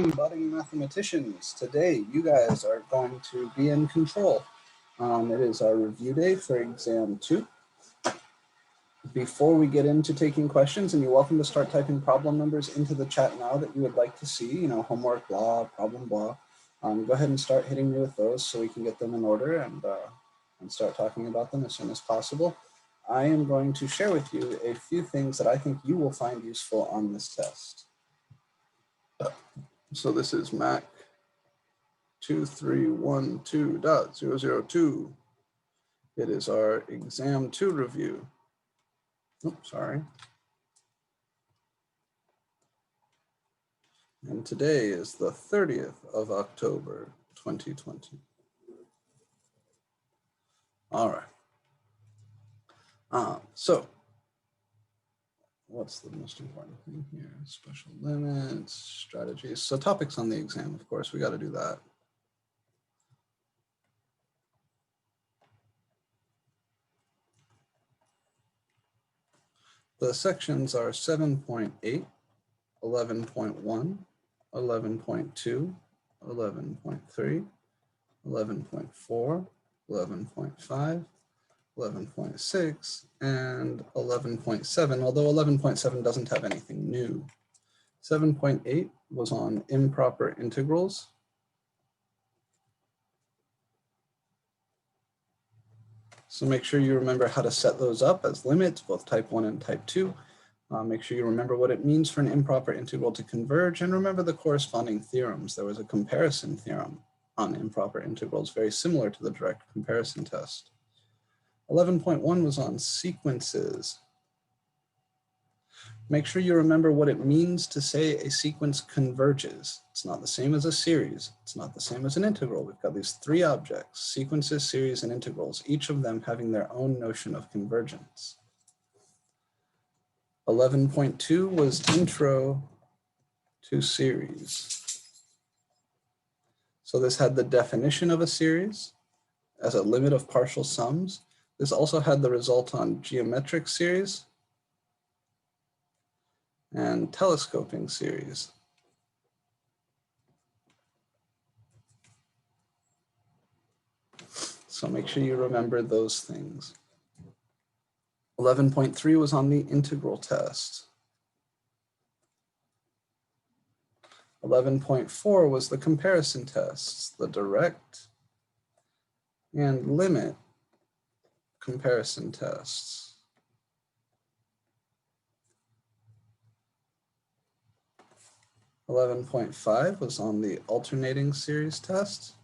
Budding mathematicians. Today, you guys are going to be in control. It is our review day for exam 2. Before we get into taking questions, and you're welcome to start typing problem numbers into the chat now that you would like to see, homework, blah, problem, blah. Go ahead and start hitting me with those so we can get them in order and start talking about them as soon as possible. I am going to share with you a few things that I think you will find useful on this test. So this is MAC2312.002. It is our exam 2 review. Oops, sorry. And today is the 30th of October, 2020. All right. So what's the most important thing here? Special limits, strategies. So topics on the exam, of course, we got to do that. The sections are 7.8, 11.1, 11.2, 11.3, 11.4, 11.5, 11.6, and 11.7, although 11.7 doesn't have anything new. 7.8 was on improper integrals. So make sure you remember how to set those up as limits, both type 1 and type 2. Make sure you remember what it means for an improper integral to converge, and remember the corresponding theorems. There was a comparison theorem on improper integrals, very similar to the direct comparison test. 11.1 was on sequences. Make sure you remember what it means to say a sequence converges. It's not the same as a series. It's not the same as an integral. We've got these three objects, sequences, series, and integrals, each of them having their own notion of convergence. 11.2 was intro to series. So this had the definition of a series as a limit of partial sums. This also had the result on geometric series and telescoping series. So make sure you remember those things. 11.3 was on the integral test. 11.4 was the comparison tests, the direct and limit comparison tests. 11.5 was on the alternating series test.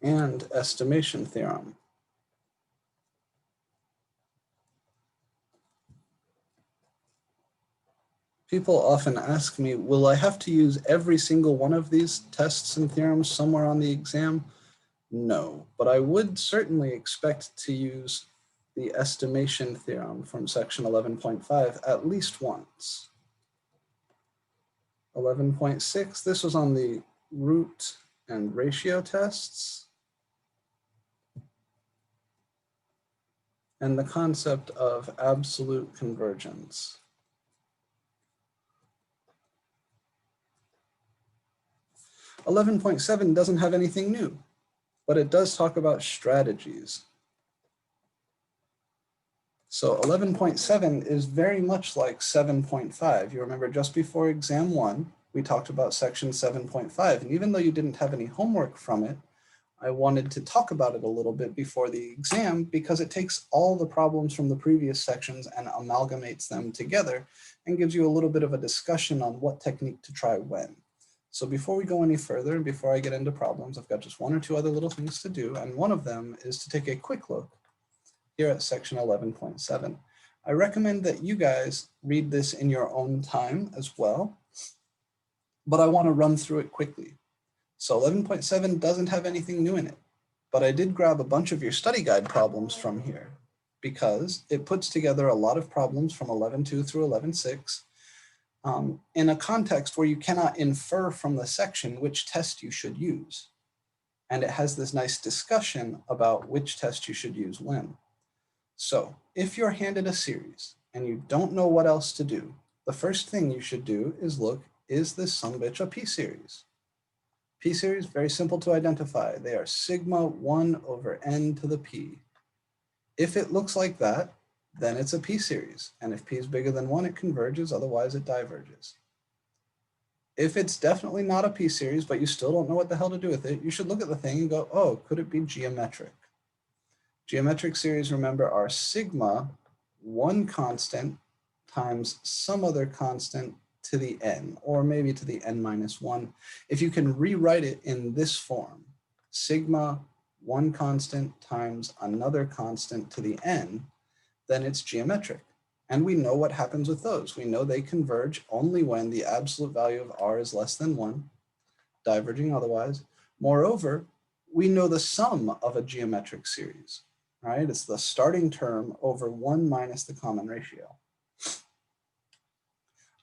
And estimation theorem. People often ask me, will I have to use every single one of these tests and theorems somewhere on the exam? No, but I would certainly expect to use the estimation theorem from section 11.5 at least once. 11.6, this was on the root and ratio tests. And the concept of absolute convergence. 11.7 doesn't have anything new, but it does talk about strategies. So 11.7 is very much like 7.5. You remember just before exam 1, we talked about section 7.5, and even though you didn't have any homework from it, I wanted to talk about it a little bit before the exam because it takes all the problems from the previous sections and amalgamates them together and gives you a little bit of a discussion on what technique to try when. So before we go any further and before I get into problems, I've got just one or two other little things to do, and one of them is to take a quick look here at section 11.7. I recommend that you guys read this in your own time as well, but I want to run through it quickly. So 11.7 doesn't have anything new in it, but I did grab a bunch of your study guide problems from here because it puts together a lot of problems from 11.2 through 11.6 in a context where you cannot infer from the section which test you should use. And it has this nice discussion about which test you should use when. So if you're handed a series and you don't know what else to do, the first thing you should do is look, is this sumbitch a p-series? P-series, very simple to identify. They are sigma 1 over n to the p. If it looks like that, then it's a p-series. And if p is bigger than 1, it converges, otherwise it diverges. If it's definitely not a p-series, but you still don't know what the hell to do with it, you should look at the thing and go, oh, could it be geometric? Geometric series, remember, are sigma, one constant times some other constant to the n, or maybe to the n minus 1. If you can rewrite it in this form, sigma, one constant times another constant to the n, then it's geometric. And we know what happens with those. We know they converge only when the absolute value of r is less than 1, diverging otherwise. Moreover, we know the sum of a geometric series, right? It's the starting term over 1 minus the common ratio.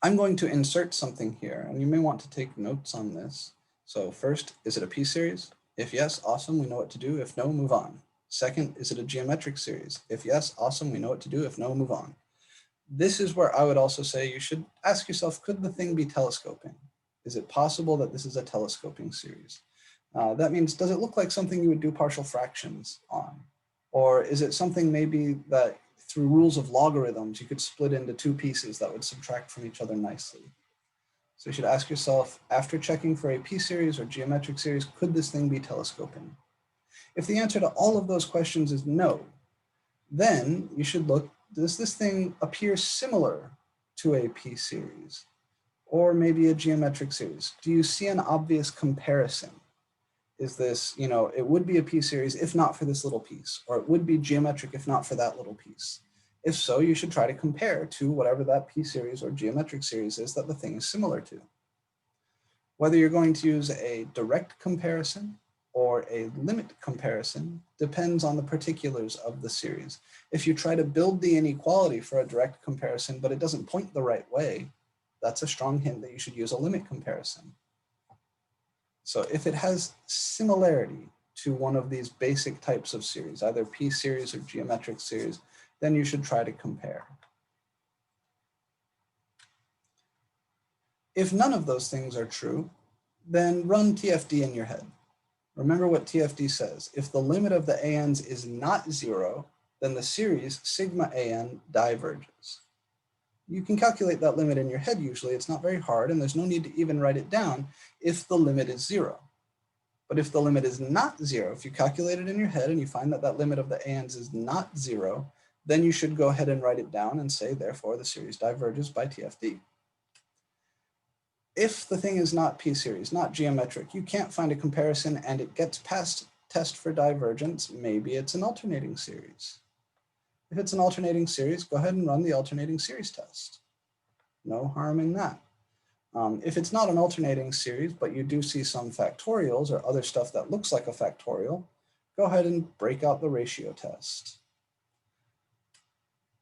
I'm going to insert something here, and you may want to take notes on this. So first, is it a p-series? If yes, awesome, we know what to do. If no, move on. Second, is it a geometric series? If yes, awesome, we know what to do. If no, move on. This is where I would also say you should ask yourself, could the thing be telescoping? Is it possible that this is a telescoping series? That means, does it look like something you would do partial fractions on? Or is it something maybe that through rules of logarithms, you could split into two pieces that would subtract from each other nicely? So you should ask yourself, after checking for a p-series or geometric series, could this thing be telescoping? If the answer to all of those questions is no, then you should look, does this thing appear similar to a p-series or maybe a geometric series? Do you see an obvious comparison? Is this, it would be a p-series if not for this little piece, or it would be geometric if not for that little piece. If so, you should try to compare to whatever that p-series or geometric series is that the thing is similar to. Whether you're going to use a direct comparison or a limit comparison depends on the particulars of the series. If you try to build the inequality for a direct comparison, but it doesn't point the right way, that's a strong hint that you should use a limit comparison. So if it has similarity to one of these basic types of series, either p-series or geometric series, then you should try to compare. If none of those things are true, then run TFD in your head. Remember what TFD says. If the limit of the ANs is not 0, then the series sigma AN diverges. You can calculate that limit in your head usually. It's not very hard, and there's no need to even write it down if the limit is 0. But if the limit is not 0, if you calculate it in your head and you find that that limit of the ANs is not 0, then you should go ahead and write it down and say, therefore, the series diverges by TFD. If the thing is not p-series, not geometric, you can't find a comparison and it gets past test for divergence, maybe it's an alternating series. If it's an alternating series, go ahead and run the alternating series test. No harm in that. If it's not an alternating series, but you do see some factorials or other stuff that looks like a factorial, go ahead and break out the ratio test.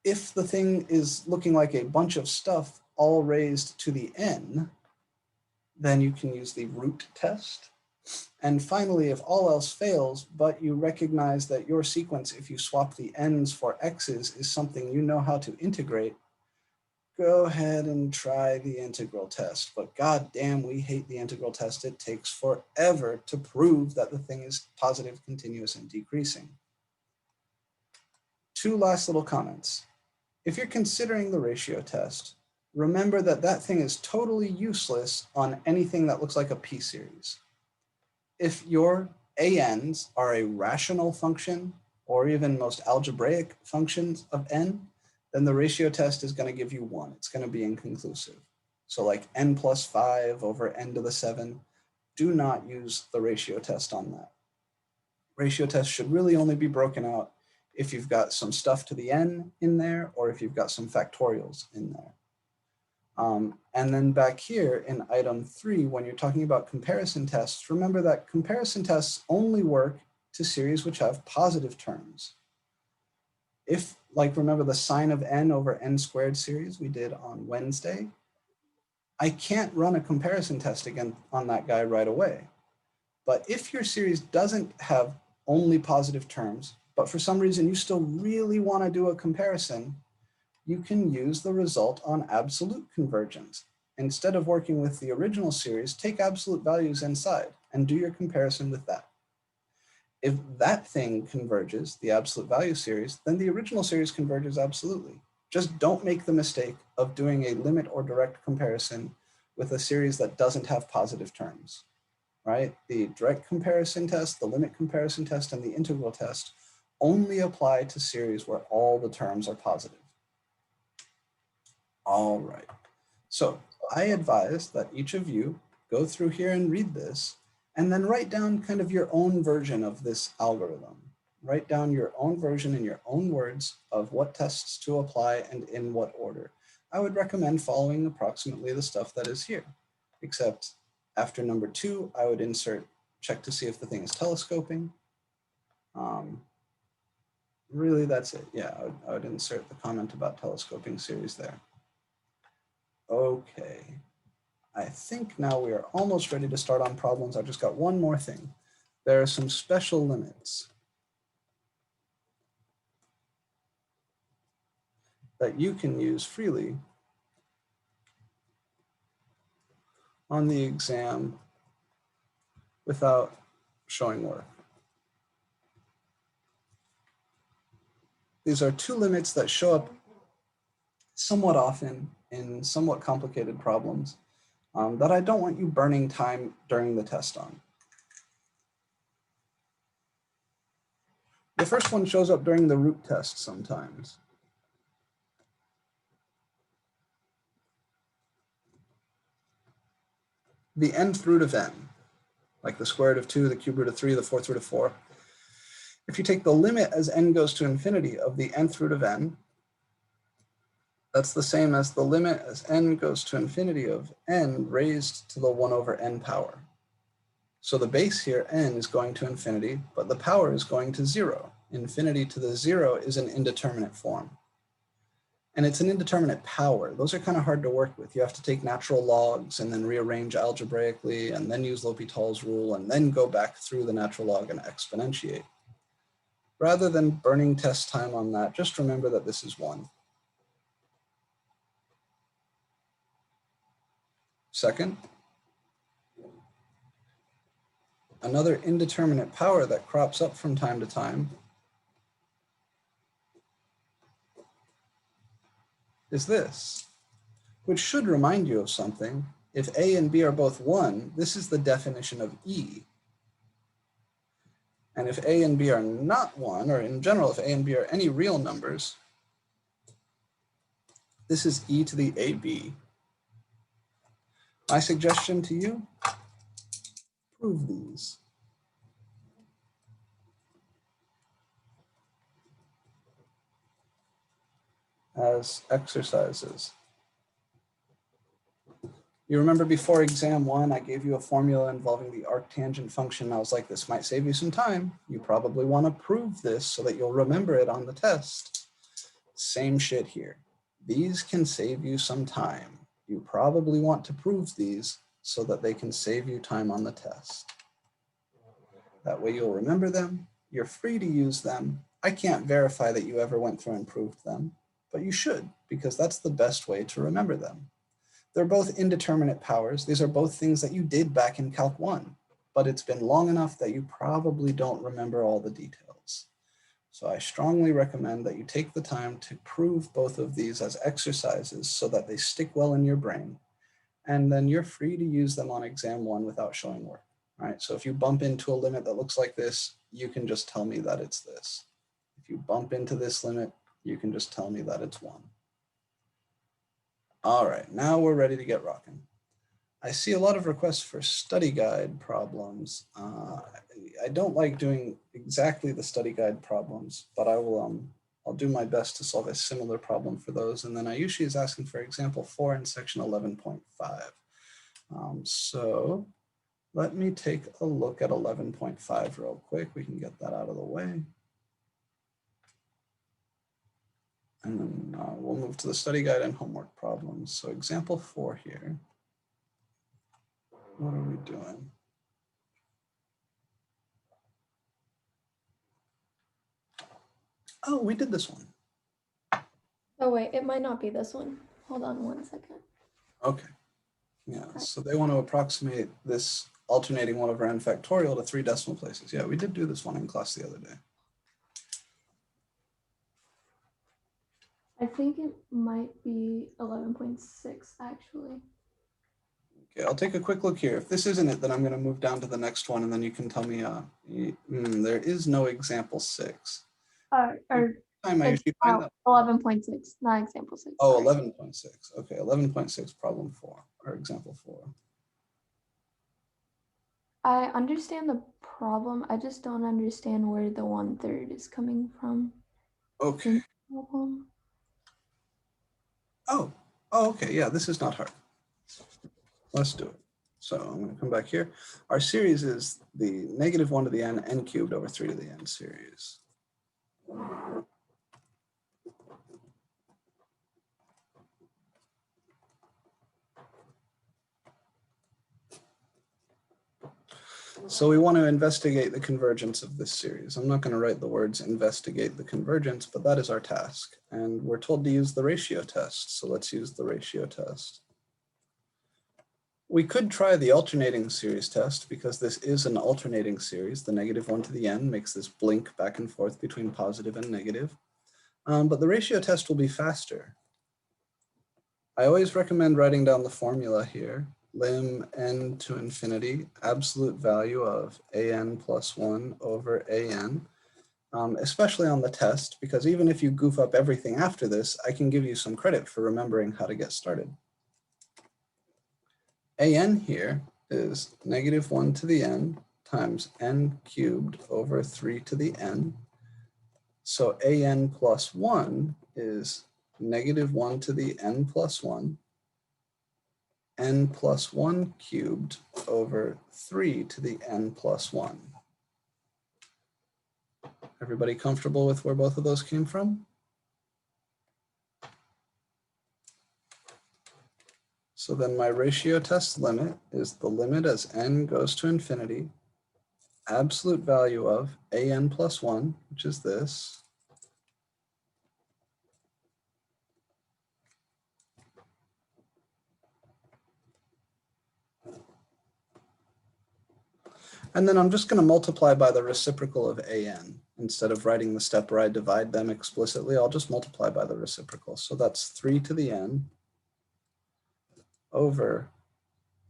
If the thing is looking like a bunch of stuff all raised to the n, then you can use the root test. And finally, if all else fails, but you recognize that your sequence, if you swap the n's for x's, is something you know how to integrate, go ahead and try the integral test. But goddamn, we hate the integral test. It takes forever to prove that the thing is positive, continuous, and decreasing. Two last little comments. If you're considering the ratio test, remember that that thing is totally useless on anything that looks like a p-series. If your ANs are a rational function, or even most algebraic functions of n, then the ratio test is going to give you 1. It's going to be inconclusive. So like n plus 5 over n to the 7, do not use the ratio test on that. Ratio test should really only be broken out if you've got some stuff to the n in there, or if you've got some factorials in there. And then back here in item 3, when you're talking about comparison tests, remember that comparison tests only work to series which have positive terms. If, like, remember the sine of n over n squared series we did on Wednesday, I can't run a comparison test again on that guy right away. But if your series doesn't have only positive terms, but for some reason you still really want to do a comparison, you can use the result on absolute convergence. Instead of working with the original series, take absolute values inside and do your comparison with that. If that thing converges, the absolute value series, then the original series converges absolutely. Just don't make the mistake of doing a limit or direct comparison with a series that doesn't have positive terms, right? The direct comparison test, the limit comparison test, and the integral test only apply to series where all the terms are positive. All right, so I advise that each of you go through here and read this, and then write down kind of your own version of this algorithm. Write down your own version in your own words of what tests to apply and in what order. I would recommend following approximately the stuff that is here, except after number 2, I would insert check to see if the thing is telescoping. Really, that's it. Yeah, I would insert the comment about telescoping series there. Okay. I think now we are almost ready to start on problems. I've just got one more thing. There are some special limits that you can use freely on the exam without showing work. These are 2 limits that show up somewhat often in somewhat complicated problems that I don't want you burning time during the test on. The first one shows up during the root test sometimes. The nth root of n, like the square root of 2, the cube root of 3, the fourth root of 4. If you take the limit as n goes to infinity of the nth root of n, that's the same as the limit as n goes to infinity of n raised to the 1 over n power. So the base here, n, is going to infinity, but the power is going to 0. Infinity to the 0 is an indeterminate form. And it's an indeterminate power. Those are kind of hard to work with. You have to take natural logs and then rearrange algebraically and then use L'Hopital's rule and then go back through the natural log and exponentiate. Rather than burning test time on that, just remember that this is 1. Second, another indeterminate power that crops up from time to time is this, which should remind you of something. If a and b are both 1, this is the definition of E. And if a and b are not 1, or in general, if a and b are any real numbers, this is e to the ab. My suggestion to you, prove these. As exercises. You remember before exam 1, I gave you a formula involving the arctangent function. I was like, this might save you some time. You probably want to prove this so that you'll remember it on the test. Same shit here. These can save you some time. You probably want to prove these so that they can save you time on the test. That way you'll remember them. You're free to use them. I can't verify that you ever went through and proved them, but you should, because that's the best way to remember them. They're both indeterminate powers. These are both things that you did back in Calc 1, but it's been long enough that you probably don't remember all the details. So I strongly recommend that you take the time to prove both of these as exercises so that they stick well in your brain. And then you're free to use them on exam 1 without showing work. All right, so if you bump into a limit that looks like this, you can just tell me that it's this. If you bump into this limit, you can just tell me that it's 1. All right, now we're ready to get rocking. I see a lot of requests for study guide problems. I don't like doing exactly the study guide problems, but I'll do my best to solve a similar problem for those. And then Ayushi is asking for example 4 in section 11.5. So let me take a look at 11.5 real quick. We can get that out of the way. And then we'll move to the study guide and homework problems. So example 4 here. What are we doing? Oh, we did this one. Oh wait, it might not be this one. Hold on 1 second. Okay. Yeah, so they want to approximate this alternating 1 over n factorial to 3 decimal places. Yeah, we did do this one in class the other day. I think it might be 11.6 actually. Okay, I'll take a quick look here. If this isn't it, then I'm going to move down to the next one, and then you can tell me, there is no example 6. Or Time I it's usually find that. 11.6, not example 6. Oh, sorry. 11.6. Okay, 11.6, problem 4, or example 4. I understand the problem. I just don't understand where the 1/3 is coming from. Okay. Problem. Oh, okay, yeah, this is not hard. Let's do it. So I'm going to come back here. Our series is the -1 to the n cubed over 3 to the n series. So we want to investigate the convergence of this series. I'm not going to write the words investigate the convergence, but that is our task. And we're told to use the ratio test. So let's use the ratio test. We could try the alternating series test because this is an alternating series. The -1 to the n makes this blink back and forth between positive and negative. But the ratio test will be faster. I always recommend writing down the formula here. Lim n to infinity, absolute value of an plus 1 over an, especially on the test, because even if you goof up everything after this, I can give you some credit for remembering how to get started. An here is -1 to the n times n cubed over 3 to the n. So an plus 1 is -1 to the n plus 1, n plus 1 cubed over 3 to the n plus 1. Everybody comfortable with where both of those came from? So then my ratio test limit is the limit as n goes to infinity, absolute value of an plus 1, which is this, and then I'm just going to multiply by the reciprocal of an. Instead of writing the step where I divide them explicitly, I'll just multiply by the reciprocal. So that's 3 to the n over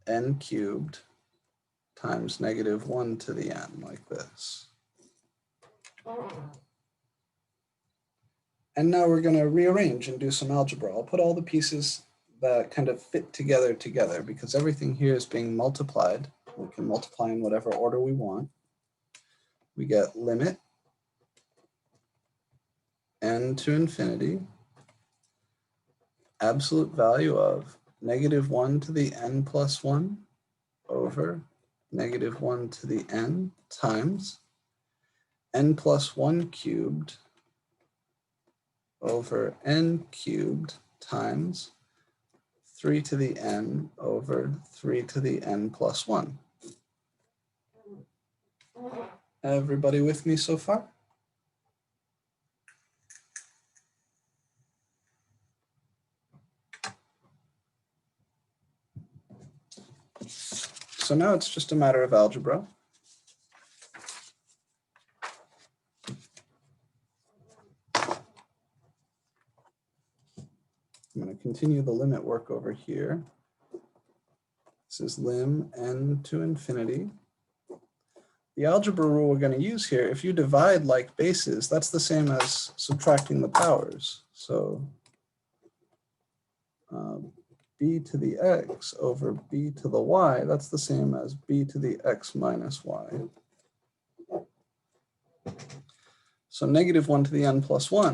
n cubed times -1 to the n, like this. And now we're going to rearrange and do some algebra. I'll put all the pieces that kind of fit together because everything here is being multiplied. We can multiply in whatever order we want. We get limit n to infinity, absolute value of -1 to the n plus 1 over -1 to the n times n plus 1 cubed over n cubed times 3 to the n over 3 to the n plus 1. Everybody with me so far? So now it's just a matter of algebra. I'm going to continue the limit work over here. This is lim n to infinity. The algebra rule we're going to use here, if you divide like bases, that's the same as subtracting the powers. So b to the x over b to the y, that's the same as b to the x minus y. So -1 to the n plus 1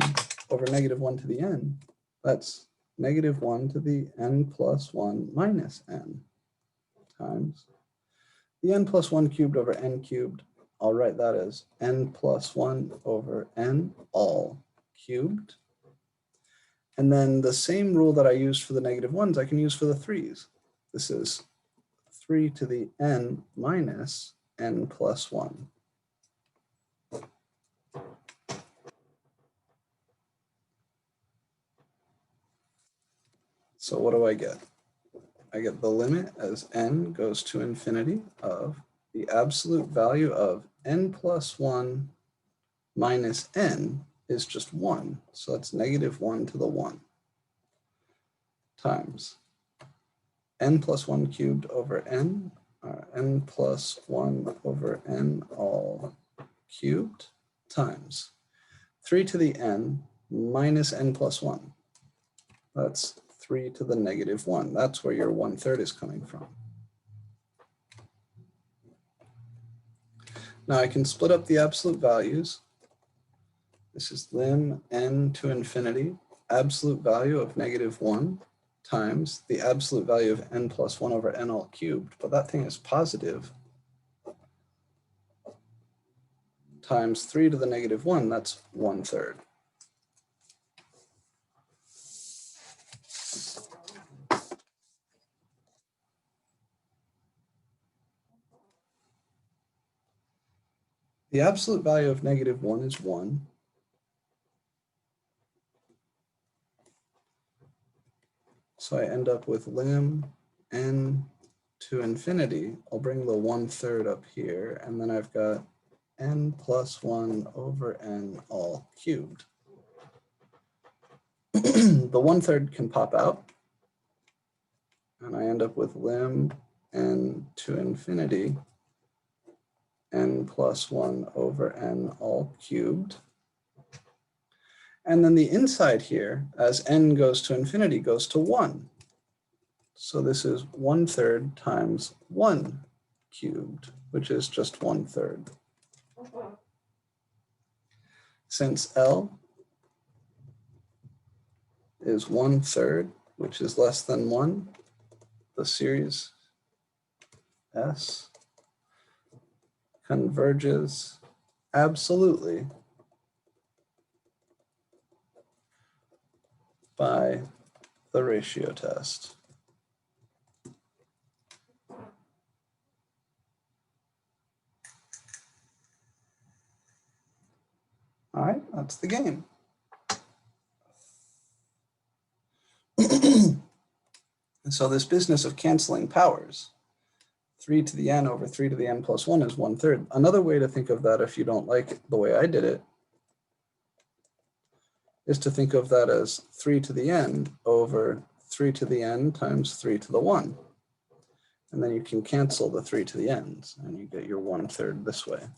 over -1 to the n, that's -1 to the n plus 1 minus n times the n plus 1 cubed over n cubed. I'll write that as n plus 1 over n all cubed. And then the same rule that I used for the -1s, I can use for the 3s. This is 3 to the n minus n plus 1. So what do I get? I get the limit as n goes to infinity of the absolute value of n plus 1 minus n is just 1. So that's negative 1 to the 1 times n plus 1 cubed over n, n plus 1 over n all cubed times 3 to the n minus n plus 1. That's 3 to the negative 1. That's where your 1/3 is coming from. Now I can split up the absolute values. This is lim n to infinity, absolute value of negative 1 times the absolute value of n plus 1 over n all cubed, but that thing is positive, times 3 to the negative 1, that's 1/3. The absolute value of negative 1 is 1. So I end up with lim n to infinity. I'll bring the 1/3 up here, and then I've got n plus 1 over n all cubed. The 1/3 can pop out, and I end up with lim n to infinity n plus 1 over n all cubed. And then the inside here, as n goes to infinity, goes to 1. So this is 1/3 times 1 cubed, which is just 1/3. Since L is 1/3, which is less than 1, the series S converges absolutely by the ratio test. All right, that's the game. So this business of canceling powers, 3 to the n over 3 to the n plus 1 is 1/3. Another way to think of that, if you don't like it the way I did it, is to think of that as 3 to the n over 3 to the n times 3 to the 1. And then you can cancel the 3 to the n's, and you get your 1/3 this way.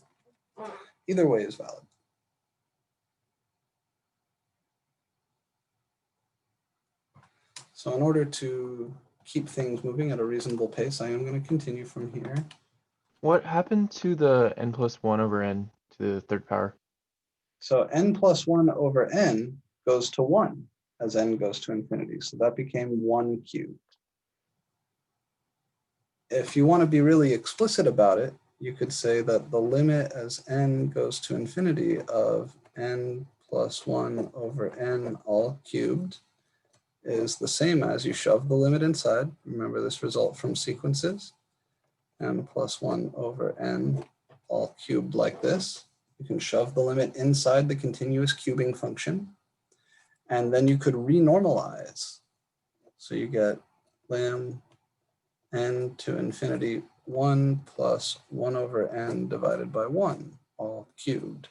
Either way is valid. So in order to keep things moving at a reasonable pace, I am going to continue from here. What happened to the n plus 1 over n to the third power? So n plus 1 over n goes to 1 as n goes to infinity. So that became 1 cubed. If you want to be really explicit about it, you could say that the limit as n goes to infinity of n plus 1 over n all cubed is the same as you shove the limit inside. Remember this result from sequences, n plus 1 over n all cubed like this. You can shove the limit inside the continuous cubing function, and then you could renormalize. So you get lim n to infinity 1 plus 1 over n divided by 1 all cubed,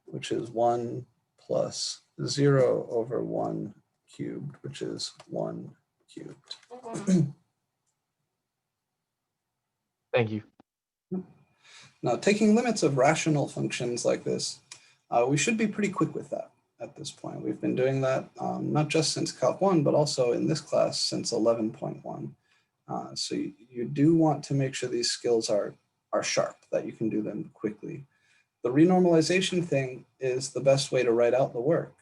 which is 1 plus 0 over 1 cubed, which is 1 cubed. Thank you. Now, taking limits of rational functions like this, we should be pretty quick with that at this point. We've been doing that not just since Calc 1, but also in this class since 11.1. So you do want to make sure these skills are sharp, that you can do them quickly. The renormalization thing is the best way to write out the work.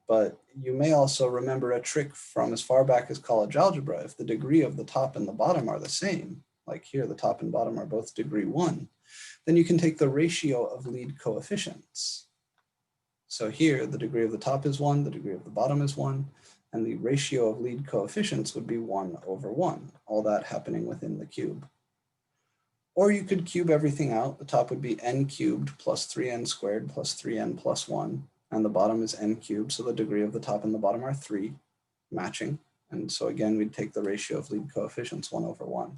But you may also remember a trick from as far back as college algebra. If the degree of the top and the bottom are the same, like here, the top and bottom are both degree 1, then you can take the ratio of lead coefficients. So here, the degree of the top is 1, the degree of the bottom is 1, and the ratio of lead coefficients would be 1 over 1, all that happening within the cube. Or you could cube everything out. The top would be n cubed plus 3n squared plus 3n plus 1, and the bottom is n cubed, so the degree of the top and the bottom are 3, matching, And so again, we'd take the ratio of lead coefficients 1 over 1.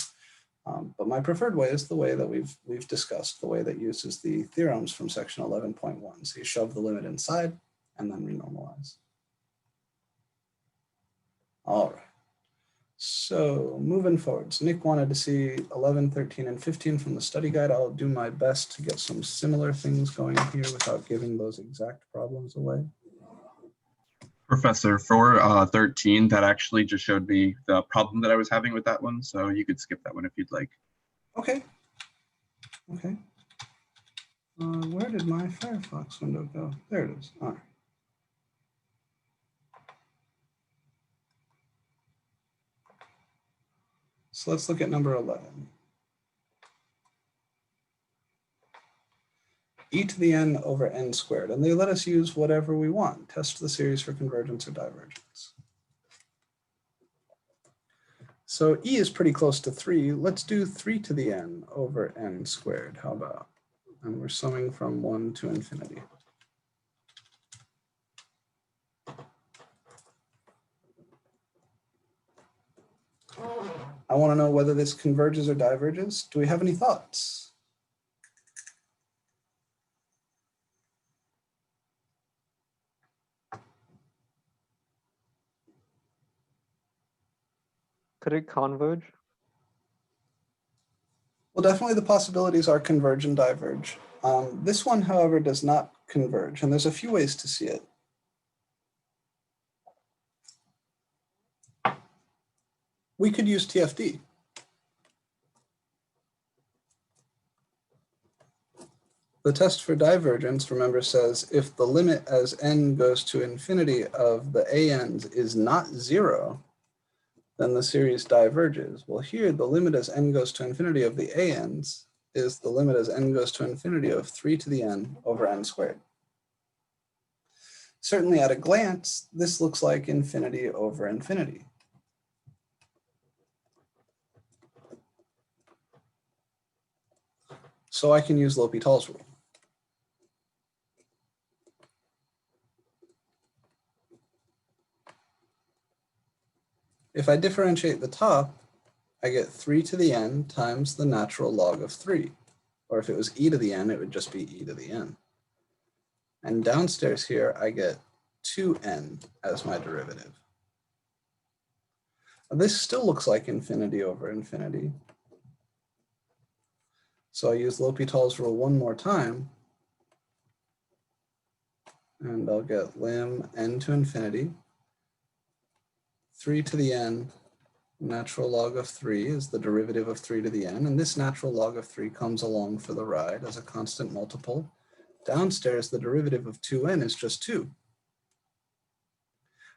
But my preferred way is the way that we've discussed, the way that uses the theorems from section 11.1. So you shove the limit inside and then renormalize. All right. So moving forward, so Nick wanted to see 11, 13, and 15 from the study guide. I'll do my best to get some similar things going here without giving those exact problems away. Professor, for 13, that actually just showed me the problem that I was having with that one, so you could skip that one if you'd like. Okay. Okay. Where did my Firefox window go? There it is. All right. So let's look at number 11. E to the n over n squared, and they let us use whatever we want. Test the series for convergence or divergence. So e is pretty close to 3. Let's do 3 to the n over n squared. How about? And we're summing from 1 to infinity. I want to know whether this converges or diverges. Do we have any thoughts? Could it converge? Well, definitely the possibilities are converge and diverge. This one, however, does not converge, and there's a few ways to see it. We could use TFD. The test for divergence, remember, says if the limit as n goes to infinity of the ANs is not 0, then the series diverges. Well, here the limit as n goes to infinity of the ANs is the limit as n goes to infinity of 3 to the n over n squared. Certainly at a glance, this looks like infinity over infinity. So I can use L'Hopital's rule. If I differentiate the top, I get 3 to the n times the natural log of 3. Or if it was e to the n, it would just be e to the n. And downstairs here, I get 2n as my derivative. This still looks like infinity over infinity. So I use L'Hopital's rule one more time. And I'll get lim n to infinity. 3 to the n, natural log of 3 is the derivative of 3 to the n. And this natural log of 3 comes along for the ride as a constant multiple. Downstairs, the derivative of 2n is just 2.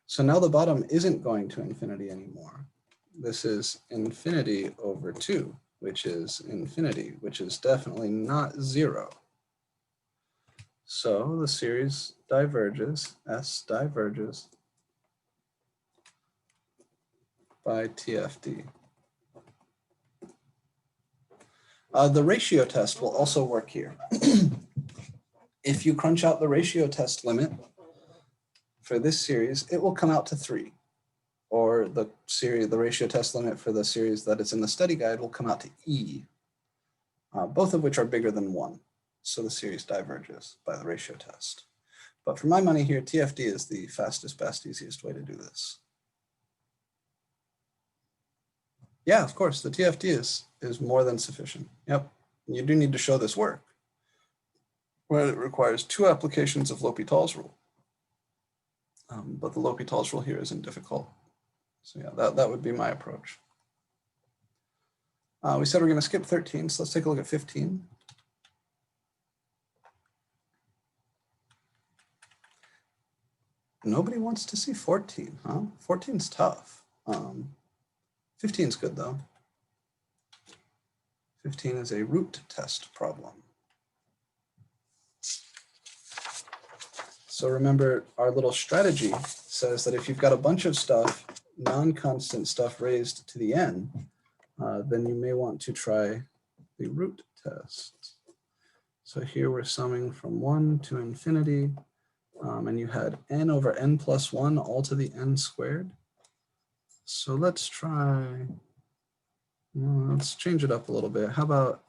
So now the bottom isn't going to infinity anymore. This is infinity over 2, which is infinity, which is definitely not 0. So the series diverges, S diverges by TFD. The ratio test will also work here. If you crunch out the ratio test limit for this series, it will come out to 3. Or the ratio test limit for the series that is in the study guide will come out to E, both of which are bigger than 1. So the series diverges by the ratio test. But for my money here, TFD is the fastest, best, easiest way to do this. Yeah, of course, the TFD is more than sufficient. Yep, you do need to show this work, where it requires 2 applications of L'Hopital's rule. But the L'Hopital's rule here isn't difficult. So yeah, that would be my approach. We said we're going to skip 13, so let's take a look at 15. Nobody wants to see 14, huh? 14's tough. 15's good though. 15 is a root test problem. So remember, our little strategy says that if you've got a bunch of stuff, non-constant stuff raised to the n, then you may want to try the root test. So here we're summing from 1 to infinity, and you had n over n plus 1 all to the n squared. So let's try, well, let's change it up a little bit. How about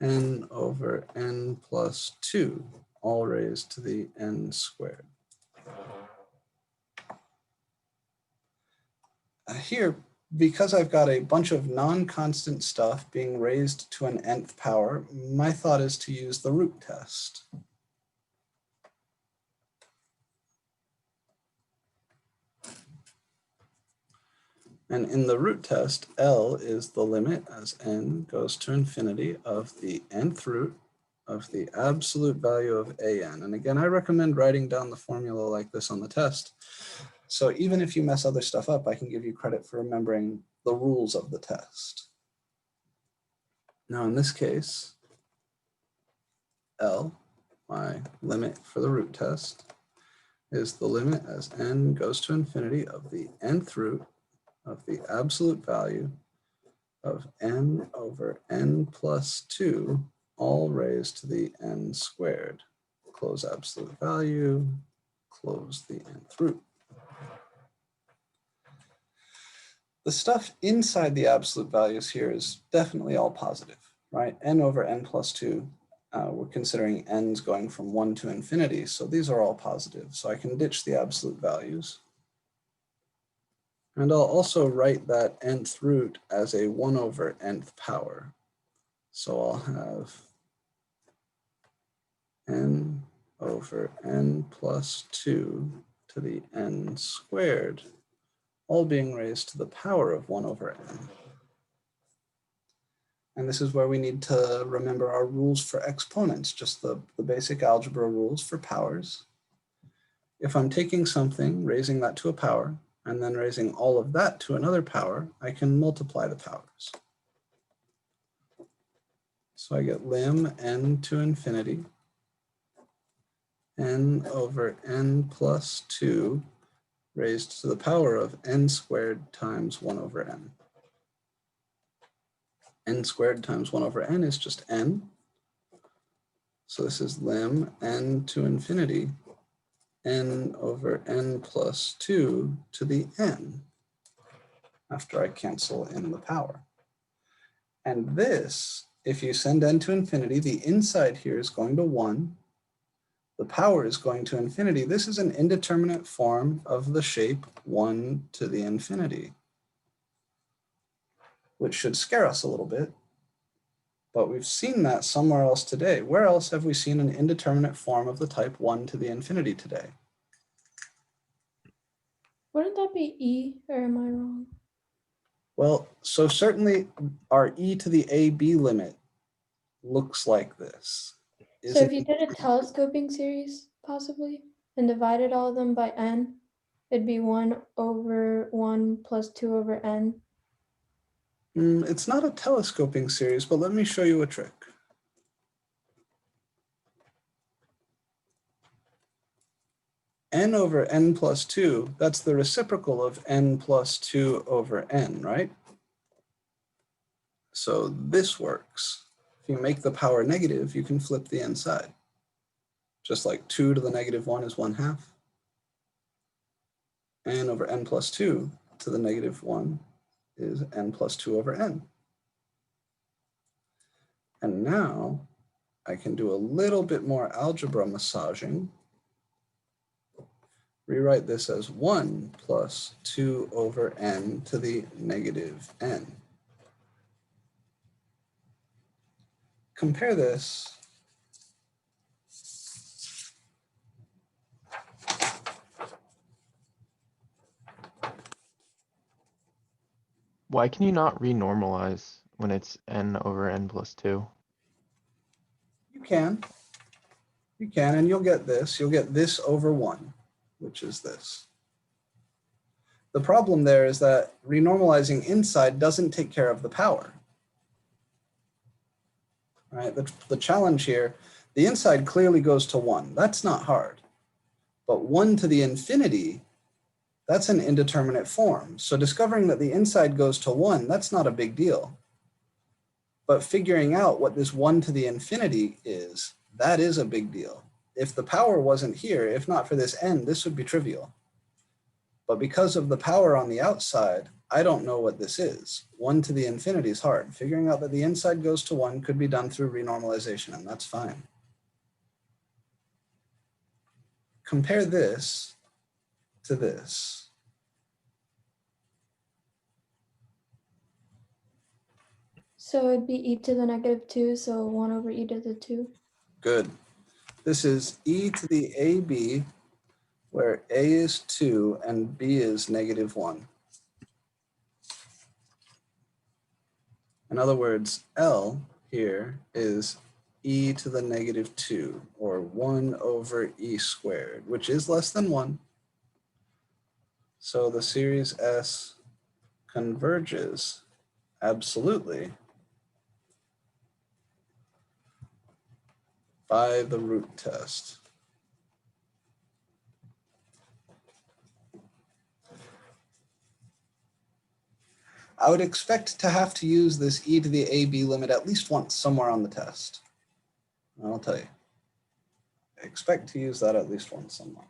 n over n plus 2, all raised to the n squared? Here, because I've got a bunch of non-constant stuff being raised to an nth power, my thought is to use the root test. And in the root test, L is the limit as n goes to infinity of the nth root of the absolute value of an. And again, I recommend writing down the formula like this on the test. So even if you mess other stuff up, I can give you credit for remembering the rules of the test. Now in this case, L, my limit for the root test, is the limit as n goes to infinity of the nth root of the absolute value of n over n plus 2, all raised to the n squared. Close absolute value, close the nth root. The stuff inside the absolute values here is definitely all positive, right? N over n plus 2, we're considering n's going from 1 to infinity, so these are all positive. So I can ditch the absolute values. And I'll also write that nth root as a 1 over nth power. So I'll have n over n plus 2 to the n squared, all being raised to the power of 1 over n. And this is where we need to remember our rules for exponents, just the basic algebra rules for powers. If I'm taking something, raising that to a power, and then raising all of that to another power, I can multiply the powers. So I get lim n to infinity, n over n plus 2 raised to the power of n squared times 1 over n. N squared times 1 over n is just n. So this is lim n to infinity, n over n plus 2 to the n, after I cancel in the power. And this, if you send n to infinity, the inside here is going to 1. The power is going to infinity. This is an indeterminate form of the shape 1 to the infinity, which should scare us a little bit. But we've seen that somewhere else today. Where else have we seen an indeterminate form of the type 1 to the infinity today? Wouldn't that be E, or am I wrong? Well, so certainly our e to the ab limit looks like this. So if you did a telescoping series, possibly, and divided all of them by n, it'd be 1 over 1 plus 2 over n. It's not a telescoping series, but let me show you a trick. N over n plus 2, that's the reciprocal of n plus 2 over n, right? So this works. If you make the power negative, you can flip the n side. Just like 2 to the negative 1 is 1/2. N over n plus 2 to the negative 1 is n plus 2 over n. And now I can do a little bit more algebra massaging. Rewrite this as 1 plus 2 over n to the negative n. Compare this . Why can you not renormalize when it's n over n plus 2? You can, and you'll get this. You'll get this over 1, which is this. The problem there is that renormalizing inside doesn't take care of the power. Right? The challenge here, the inside clearly goes to 1. That's not hard. But 1 to the infinity, that's an indeterminate form. So discovering that the inside goes to 1, that's not a big deal. But figuring out what this 1 to the infinity is, that is a big deal. If the power wasn't here, if not for this n, this would be trivial. But because of the power on the outside, I don't know what this is. 1 to the infinity is hard. Figuring out that the inside goes to 1 could be done through renormalization, and that's fine. Compare this to this. So it'd be e to the -2, so 1 over e to the 2. Good. This is e to the ab, where a is 2 and b is -1. In other words, L here is e to the -2, or 1 over e squared, which is less than 1. So the series S converges absolutely by the root test. I would expect to have to use this e to the ab limit at least once somewhere on the test. I'll tell you. I expect to use that at least once somewhere.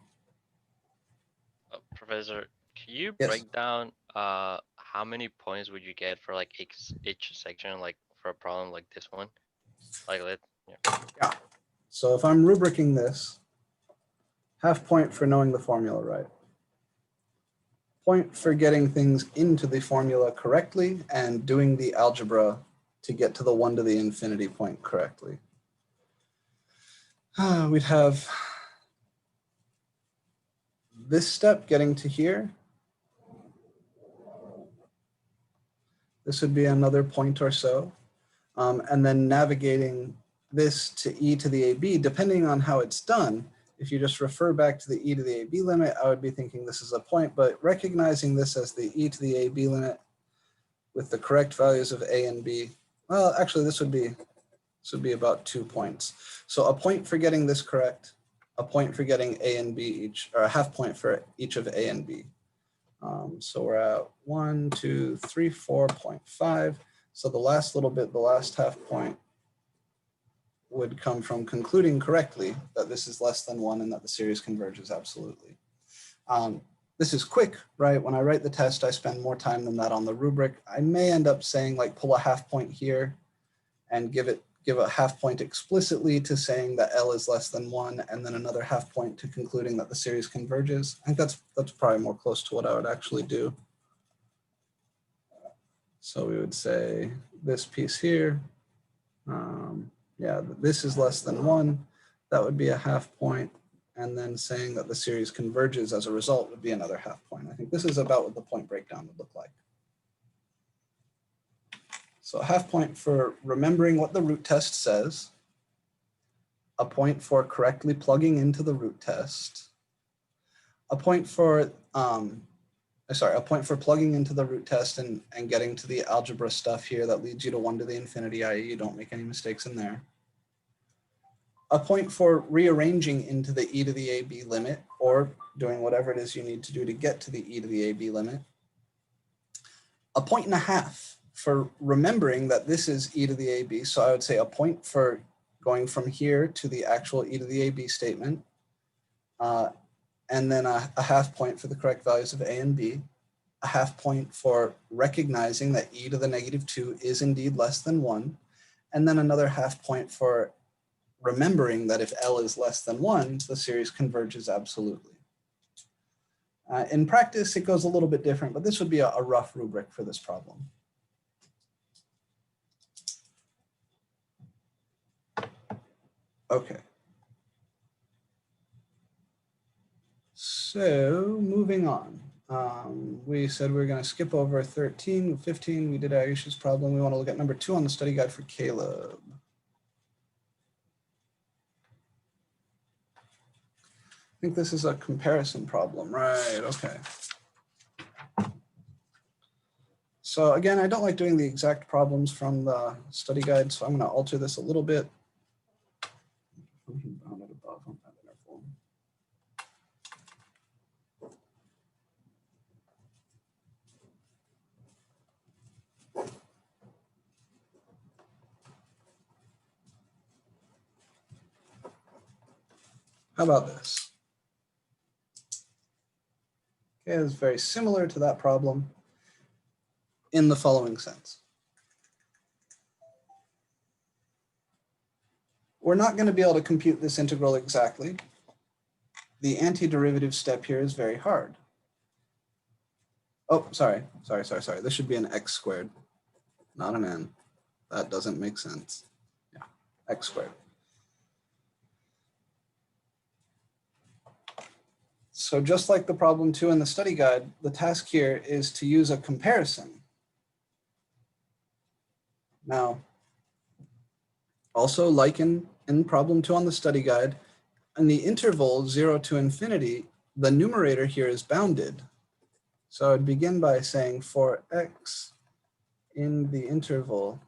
Professor, can you Yes. break down how many points would you get for like each section, like for a problem like this one? Like Yeah. So if I'm rubricking this, half point for knowing the formula right. Point for getting things into the formula correctly and doing the algebra to get to the 1 to the infinity point correctly. We'd have this step getting to here. This would be another point or so. And then navigating this to e to the ab, depending on how it's done. If you just refer back to the e to the ab limit, I would be thinking this is a point, but recognizing this as the e to the ab limit with the correct values of a and b, well, actually this would be about 2 points. So a point for getting this correct, a point for getting a and b each, or a half point for each of a and b. So we're at 1, 2, 3, 4.5. So the last little bit, the last half point, would come from concluding correctly that this is less than 1 and that the series converges absolutely. This is quick, right? When I write the test, I spend more time than that on the rubric. I may end up saying like pull a half point here and give a half point explicitly to saying that L is less than 1, and then another half point to concluding that the series converges. I think that's probably more close to what I would actually do. So we would say this piece here, yeah, this is less than 1. That would be a half point. And then saying that the series converges as a result would be another half point. I think this is about what the point breakdown would look like. So a half point for remembering what the root test says, a point for correctly plugging into the root test, a point for a point for plugging into the root test and getting to the algebra stuff here that leads you to 1 to the infinity, i.e. you don't make any mistakes in there. A point for rearranging into the e to the ab limit, or doing whatever it is you need to do to get to the e to the ab limit. A point and a half for remembering that this is e to the ab. So I would say a point for going from here to the actual e to the ab statement. And then a half point for the correct values of a and b. A half point for recognizing that e to the -2 is indeed less than 1. And then another half point for remembering that if L is less than 1, the series converges absolutely. In practice, it goes a little bit different, but this would be a rough rubric for this problem. Okay. So moving on. We said we were going to skip over 13, 15. We did Ayesha's problem. We want to look at number 2 on the study guide for Caleb. I think this is a comparison problem, right? Okay. So again, I don't like doing the exact problems from the study guide, so I'm going to alter this a little bit. How about this? Okay, it's very similar to that problem. in the following sense. We're not going to be able to compute this integral exactly. The antiderivative step here is very hard. Oh, sorry. This should be an x squared, not an n. That doesn't make sense. Yeah, x squared. So just like the problem 2 in the study guide, the task here is to use a comparison. Now, also like in problem 2 on the study guide, in the interval 0 to infinity, the numerator here is bounded. So I'd begin by saying for x in the interval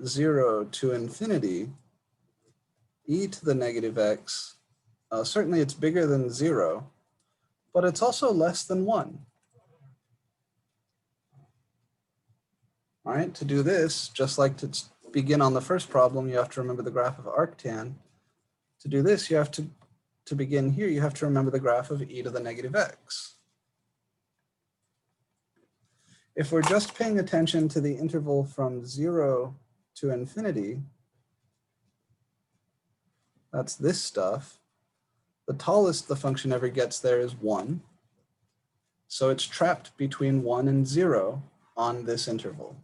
0 to infinity, e to the negative x, certainly it's bigger than 0, but it's also less than 1. All right, to do this, just like to begin on the first problem, you have to remember the graph of arctan. To do this, you have to begin here, you have to remember the graph of e to the negative x. If we're just paying attention to the interval from 0 to infinity, that's this stuff. The tallest the function ever gets there is 1. So it's trapped between 1 and 0 on this interval.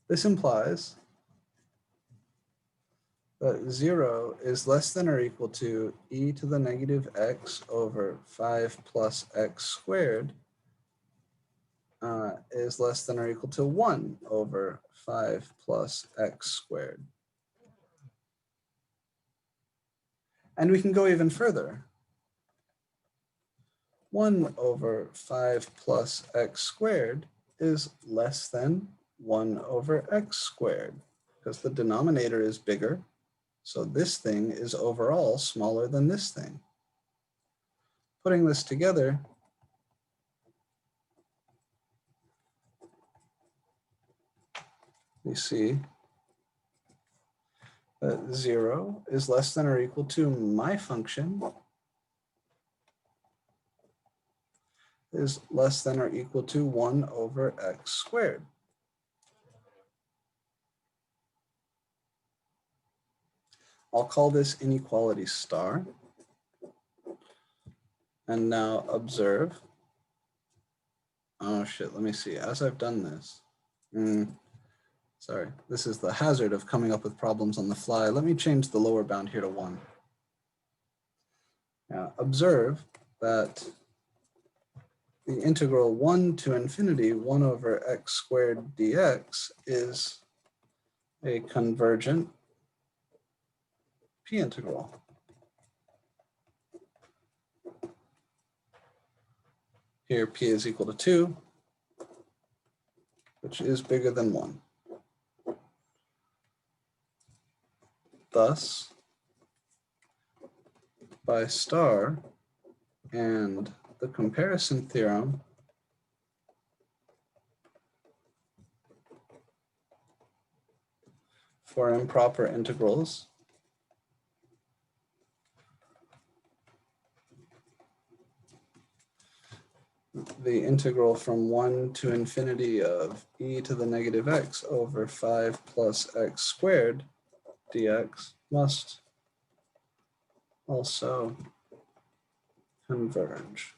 This implies that 0 is less than or equal to e to the negative x over 5 plus x squared is less than or equal to 1 over 5 plus x squared. And we can go even further. 1 over 5 plus x squared is less than 1 over x squared, because the denominator is bigger. So this thing is overall smaller than this thing. Putting this together, we see that 0 is less than or equal to my function is less than or equal to 1 over x squared. I'll call this inequality star. And now observe. Oh shit, let me see. As I've done this, sorry, this is the hazard of coming up with problems on the fly. Let me change the lower bound here to 1. Now observe that the integral 1 to infinity 1 over x squared dx is a convergent p integral. Here p is equal to 2, which is bigger than 1. Thus, by star and the comparison theorem, for improper integrals, the integral from 1 to infinity of e to the negative x over 5 plus x squared dx must also converge.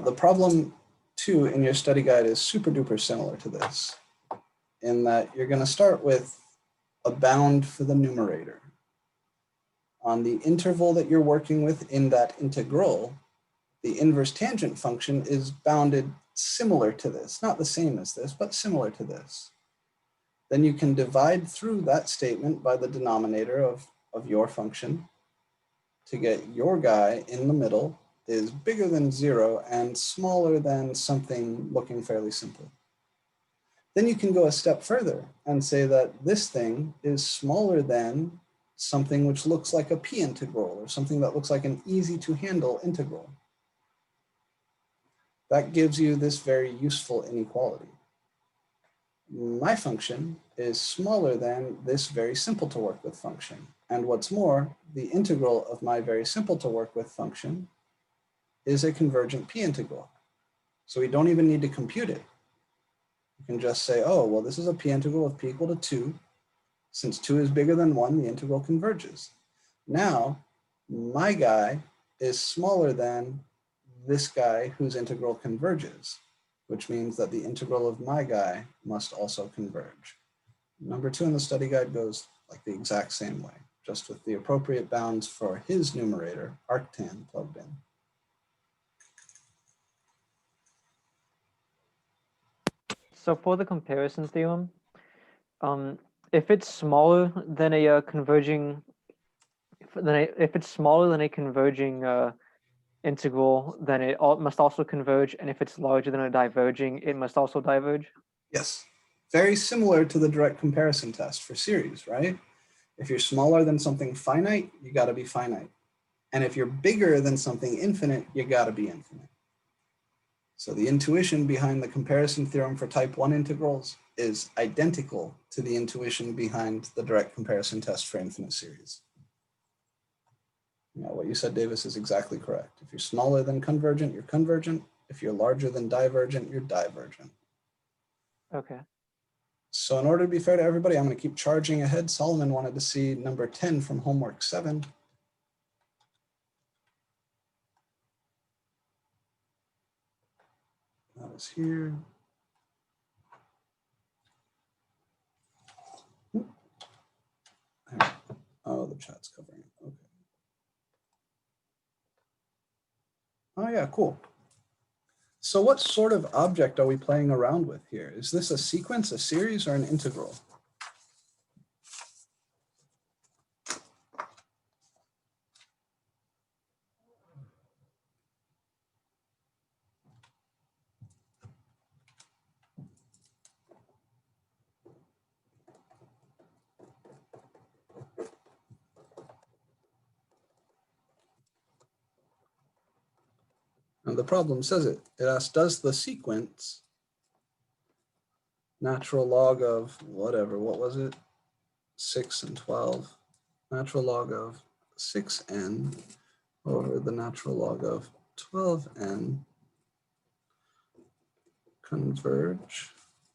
The problem 2 in your study guide is super duper similar to this, in that you're going to start with a bound for the numerator. On the interval that you're working with in that integral, the inverse tangent function is bounded similar to this, not the same as this, but similar to this. Then you can divide through that statement by the denominator of your function to get your guy in the middle is bigger than 0 and smaller than something looking fairly simple. Then you can go a step further and say that this thing is smaller than something which looks like a p integral or something that looks like an easy to handle integral. That gives you this very useful inequality. my function is smaller than this very simple to work with function. And what's more, the integral of my very simple to work with function is a convergent p integral. So we don't even need to compute it. You can just say, oh, well, this is a p integral of p equal to 2. Since 2 is bigger than 1, the integral converges. Now, my guy is smaller than this guy whose integral converges, which means that the integral of my guy must also converge. Number 2 in the study guide goes like the exact same way, just with the appropriate bounds for his numerator, arctan, plugged in. So for the comparison theorem, if it's smaller than a converging, if it's smaller than a converging integral, then it must also converge, and if it's larger than a diverging, it must also diverge. Yes, very similar to the direct comparison test for series, right? If you're smaller than something finite, you got to be finite. And if you're bigger than something infinite, you got to be infinite. So the intuition behind the comparison theorem for type 1 integrals is identical to the intuition behind the direct comparison test for infinite series. Now, what you said, Davis, is exactly correct. If you're smaller than convergent, you're convergent. If you're larger than divergent, you're divergent. Okay. So in order to be fair to everybody, I'm going to keep charging ahead. Solomon wanted to see number 10 from homework 7. That was here. Oh, the chat's covering it. Okay. Oh yeah, cool. So what sort of object are we playing around with here? Is this a sequence, a series, or an integral? And the problem says it. It asks, does the sequence natural log of whatever, what was it? 6 and 12, natural log of 6n over the natural log of 12n converge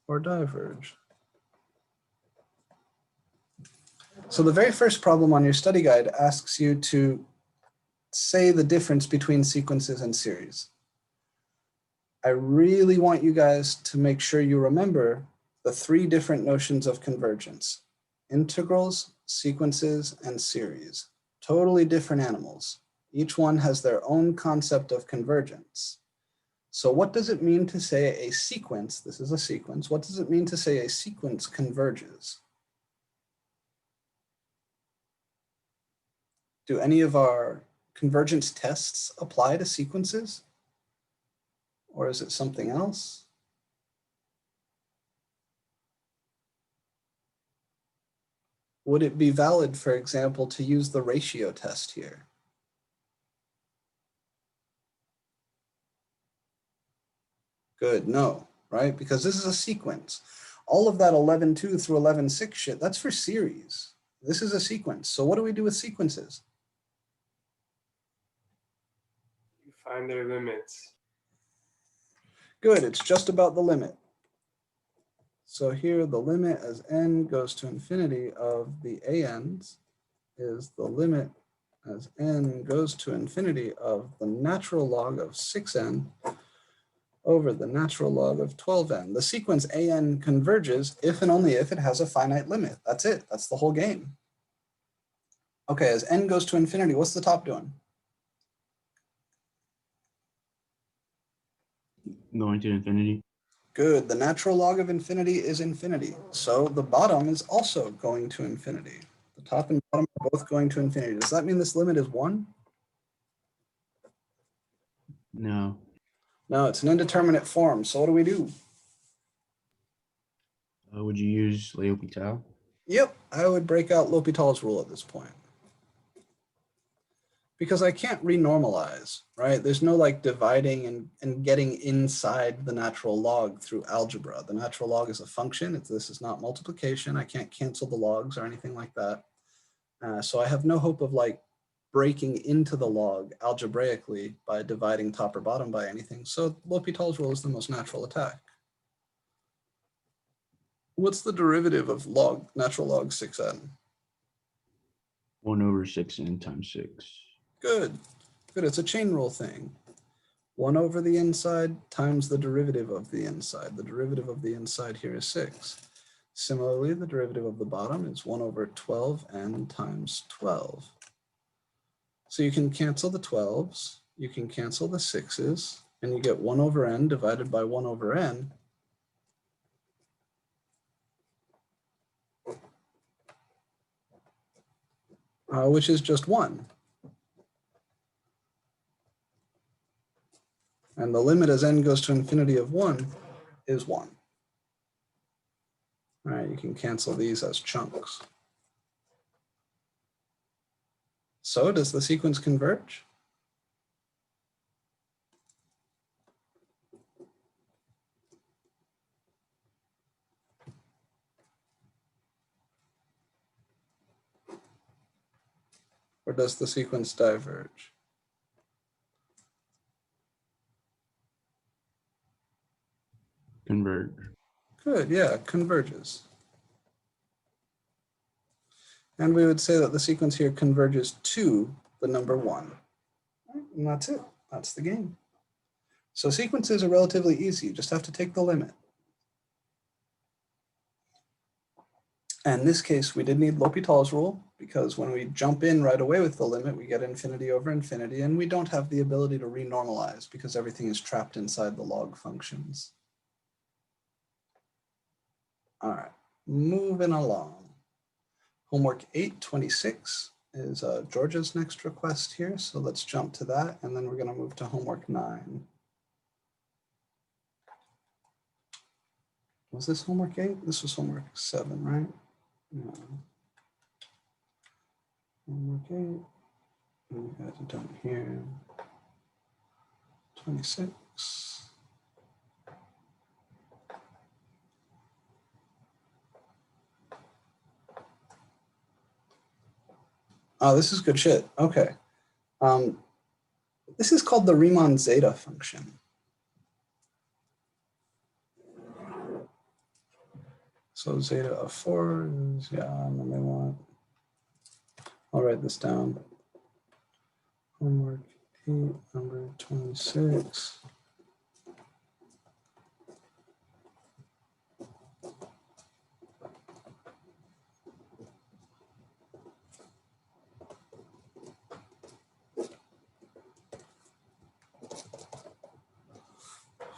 or diverge? So the very first problem on your study guide asks you to say the difference between sequences and series. I really want you guys to make sure you remember the 3 different notions of convergence: integrals, sequences, and series. Totally different animals. Each one has their own concept of convergence. So what does it mean to say a sequence, this is a sequence, what does it mean to say a sequence converges? Do any of our convergence tests apply to sequences? Or is it something else? Would it be valid, for example, to use the ratio test here? Good, no, right? Because this is a sequence. All of that 11.2 through 11.6 shit, that's for series. This is a sequence. So what do we do with sequences? You find their limits. Good, it's just about the limit. So here the limit as n goes to infinity of the an's is the limit as n goes to infinity of the natural log of 6n over the natural log of 12n. The sequence an converges if and only if it has a finite limit. That's it. That's the whole game. Okay, as n goes to infinity, what's the top doing? Going to infinity. Good. The natural log of infinity is infinity. So the bottom is also going to infinity. The top and bottom are both going to infinity. Does that mean this limit is 1? No. No, it's an indeterminate form. So what do we do? Would you use L'Hopital? Yep, I would break out L'Hopital's rule at this point. Because I can't renormalize, right? There's no like dividing and getting inside the natural log through algebra. The natural log is a function. This is not multiplication. I can't cancel the logs or anything like that. So I have no hope of like breaking into the log algebraically by dividing top or bottom by anything. So L'Hopital's rule is the most natural attack. What's the derivative of natural log 6n? 1 over 6n times 6. Good, good, it's a chain rule thing. 1 over the inside times the derivative of the inside. The derivative of the inside here is 6. Similarly, the derivative of the bottom is 1 over 12n times 12. So you can cancel the 12s, you can cancel the 6s, and you get 1 over n divided by 1 over n. Which is just 1. And the limit as n goes to infinity of 1 is 1. All right, you can cancel these as chunks. So does the sequence converge? Or does the sequence diverge? Converge. Good, yeah, it converges. And we would say that the sequence here converges to the number 1. And that's it, that's the game. So sequences are relatively easy, you just have to take the limit. And in this case, we did need L'Hopital's rule, because when we jump in right away with the limit, we get infinity over infinity, and we don't have the ability to renormalize because everything is trapped inside the log functions. All right, moving along. Homework 826 is Georgia's next request here, so let's jump to that, and then we're going to move to homework 9. Was this homework 8? This was homework 7, right? No. Homework 8. You guys are done here. 26. Oh, this is good shit. Okay. This is called the Riemann zeta function. So zeta of 4 is, yeah, number 1. I'll write this down. Homework 8, number 26.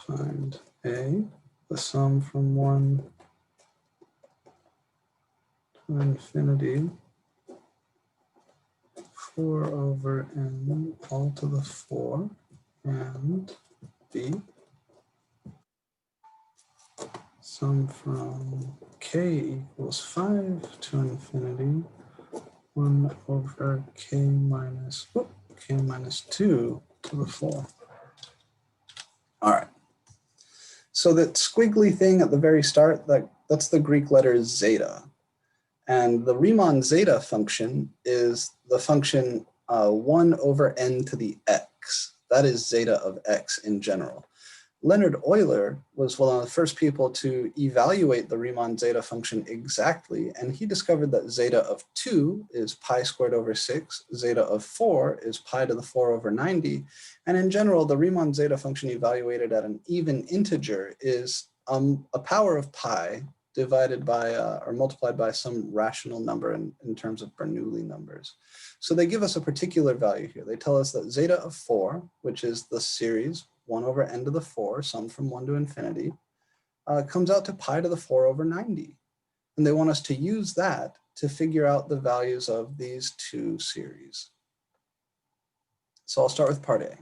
Find A, the sum from 1 to infinity, 4 over n all to the 4, and B, sum from k equals 5 to infinity, 1 over k minus 2 to the 4. All right. So that squiggly thing at the very start, that's the Greek letter zeta. And the Riemann zeta function is the function 1 over n to the x. That is zeta of x in general. Leonhard Euler was one of the first people to evaluate the Riemann zeta function exactly, and he discovered that zeta of 2 is pi squared over 6, zeta of 4 is pi to the 4 over 90, and in general, the Riemann zeta function evaluated at an even integer is a power of pi divided by or multiplied by some rational number in terms of Bernoulli numbers. So they give us a particular value here. They tell us that zeta of 4, which is the series 1 over n to the 4, summed from 1 to infinity, comes out to pi to the 4 over 90. And they want us to use that to figure out the values of these two series. So I'll start with part A.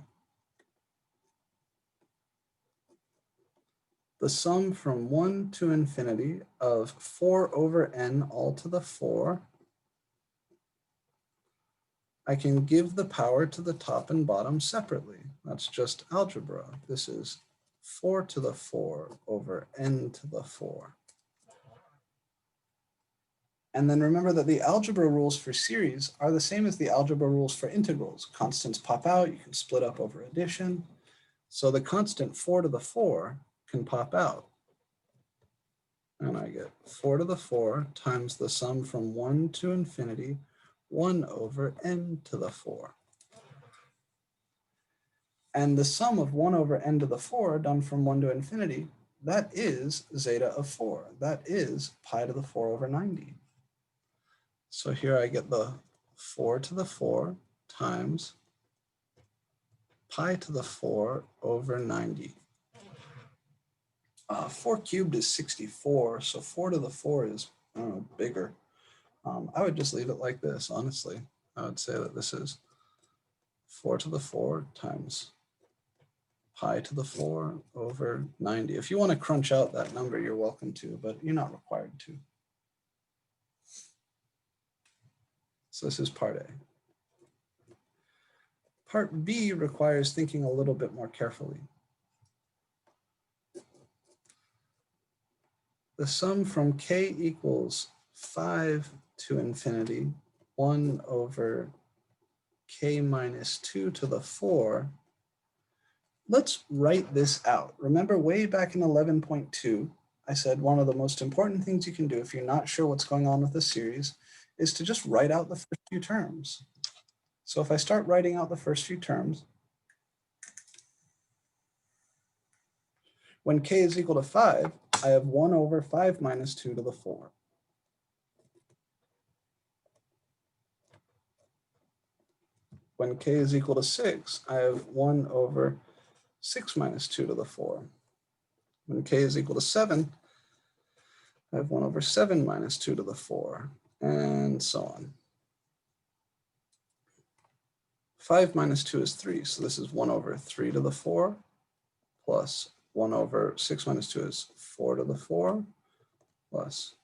The sum from 1 to infinity of 4 over n all to the 4 I can give the power to the top and bottom separately. That's just algebra. This is 4 to the 4 over n to the 4. And then remember that the algebra rules for series are the same as the algebra rules for integrals. Constants pop out, you can split up over addition. So the constant 4 to the 4 can pop out. And I get 4 to the 4 times the sum from 1 to infinity, 1 over n to the 4. And the sum of 1 over n to the 4 done from 1 to infinity, that is zeta of 4. That is pi to the 4 over 90. So here I get the 4 to the 4 times pi to the 4 over 90. 4 cubed is 64, so 4 to the 4 is, I don't know, bigger. I would just leave it like this, honestly. I would say that this is 4 to the 4 times pi to the 4 over 90. If you want to crunch out that number, you're welcome to, but you're not required to. So this is part A. Part B requires thinking a little bit more carefully. The sum from k equals 5 to infinity, 1 over k minus 2 to the 4. Let's write this out. Remember way back in 11.2, I said one of the most important things you can do if you're not sure what's going on with the series is to just write out the first few terms. So if I start writing out the first few terms, when k is equal to 5, I have 1 over 5 minus 2 to the 4. When k is equal to 6, I have 1 over 6 minus 2 to the 4. When k is equal to 7, I have 1 over 7 minus 2 to the 4, and so on. 5 minus 2 is 3, so this is 1 over 3 to the 4, plus 1 over 6 minus 2 is 4 to the 4, plus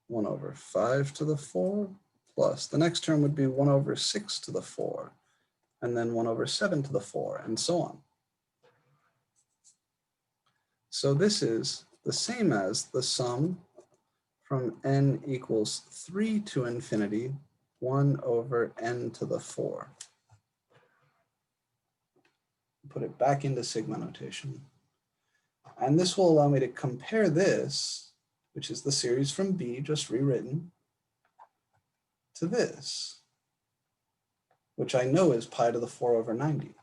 1 over 5 to the 4, plus the next term would be 1 over 6 to the 4, and then 1 over 7 to the 4, and so on. So this is the same as the sum from n equals 3 to infinity, 1 over n to the 4. Put it back into sigma notation. And this will allow me to compare this, which is the series from B, just rewritten, to this, which I know is pi to the 4 over 90.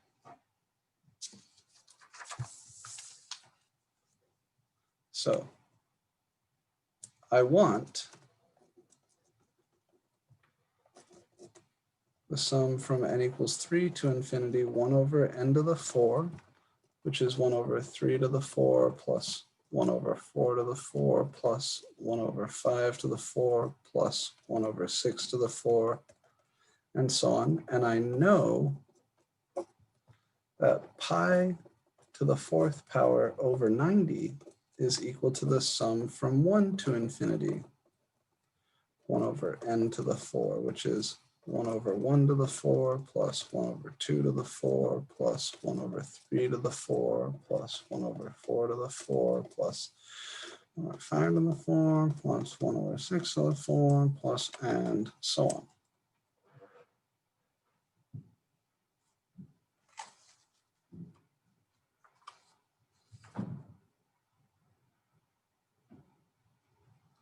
So I want the sum from n equals 3 to infinity, 1 over n to the 4, which is 1 over 3 to the 4 plus 1 over 4 to the 4 plus 1 over 5 to the 4 plus 1 over 6 to the 4, and so on. And I know that pi to the 4th power over 90 is equal to the sum from 1 to infinity, 1 over n to the 4, which is 1 over 1 to the 4 plus 1 over 2 to the 4 plus 1 over 3 to the 4 plus 1 over 4 to the 4 plus 1 over 5 to the 4 plus 1 over 6 to the 4 plus, and so on.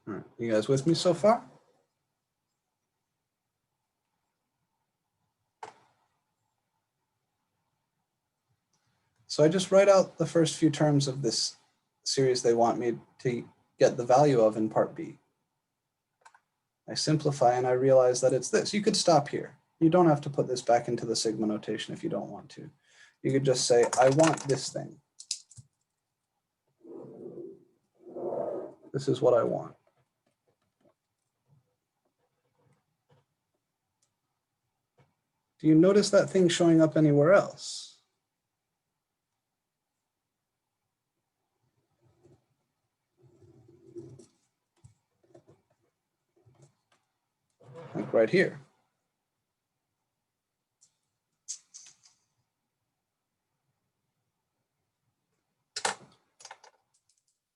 All right, you guys with me so far? So I just write out the first few terms of this series they want me to get the value of in part B. I simplify and I realize that it's this. You could stop here. You don't have to put this back into the sigma notation if you don't want to. You could just say, I want this thing. This is what I want. Do you notice that thing showing up anywhere else? Like right here.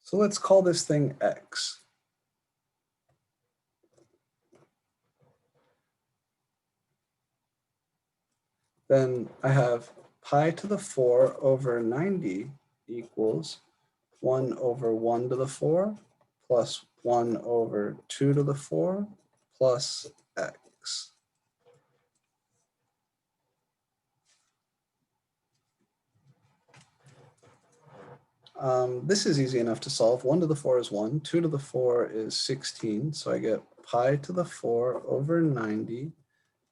So let's call this thing x. Then I have pi to the 4 over 90 equals 1 over 1 to the 4 plus 1 over 2 to the 4 plus x. This is easy enough to solve. 1 to the 4 is 1, 2 to the 4 is 16. So I get pi to the 4 over 90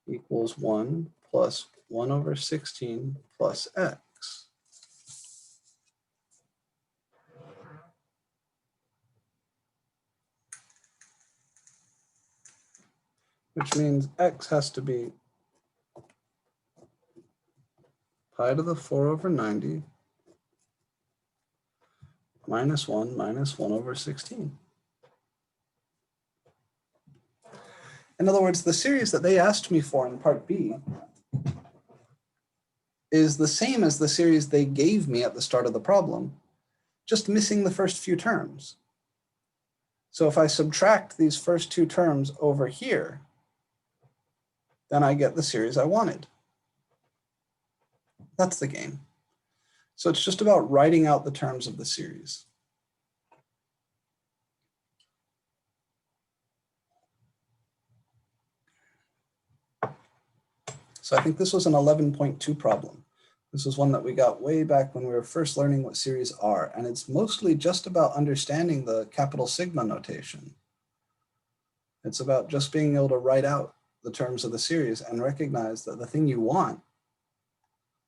equals 1 plus 1 over 16 plus x. Which means x has to be pi to the 4 over 90 minus 1 over 16. In other words, the series that they asked me for in part B is the same as the series they gave me at the start of the problem, just missing the first few terms. So if I subtract these first two terms over here, then I get the series I wanted. That's the game. So it's just about writing out the terms of the series. So I think this was an 11.2 problem. This was one that we got way back when we were first learning what series are, and it's mostly just about understanding the capital sigma notation. It's about just being able to write out the terms of the series and recognize that the thing you want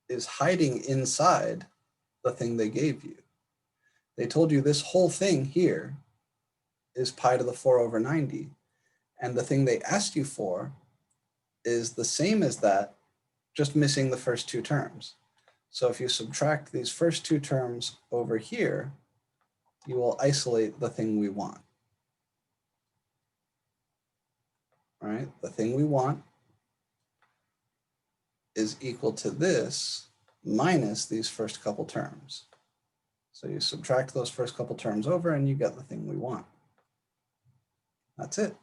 is hiding inside the thing they gave you. They told you this whole thing here is pi to the 4 over 90, and the thing they asked you for is the same as that, just missing the first two terms. So if you subtract these first two terms over here, you will isolate the thing we want. All right, the thing we want is equal to this minus these first couple terms. So you subtract those first couple terms over and you get the thing we want. That's it.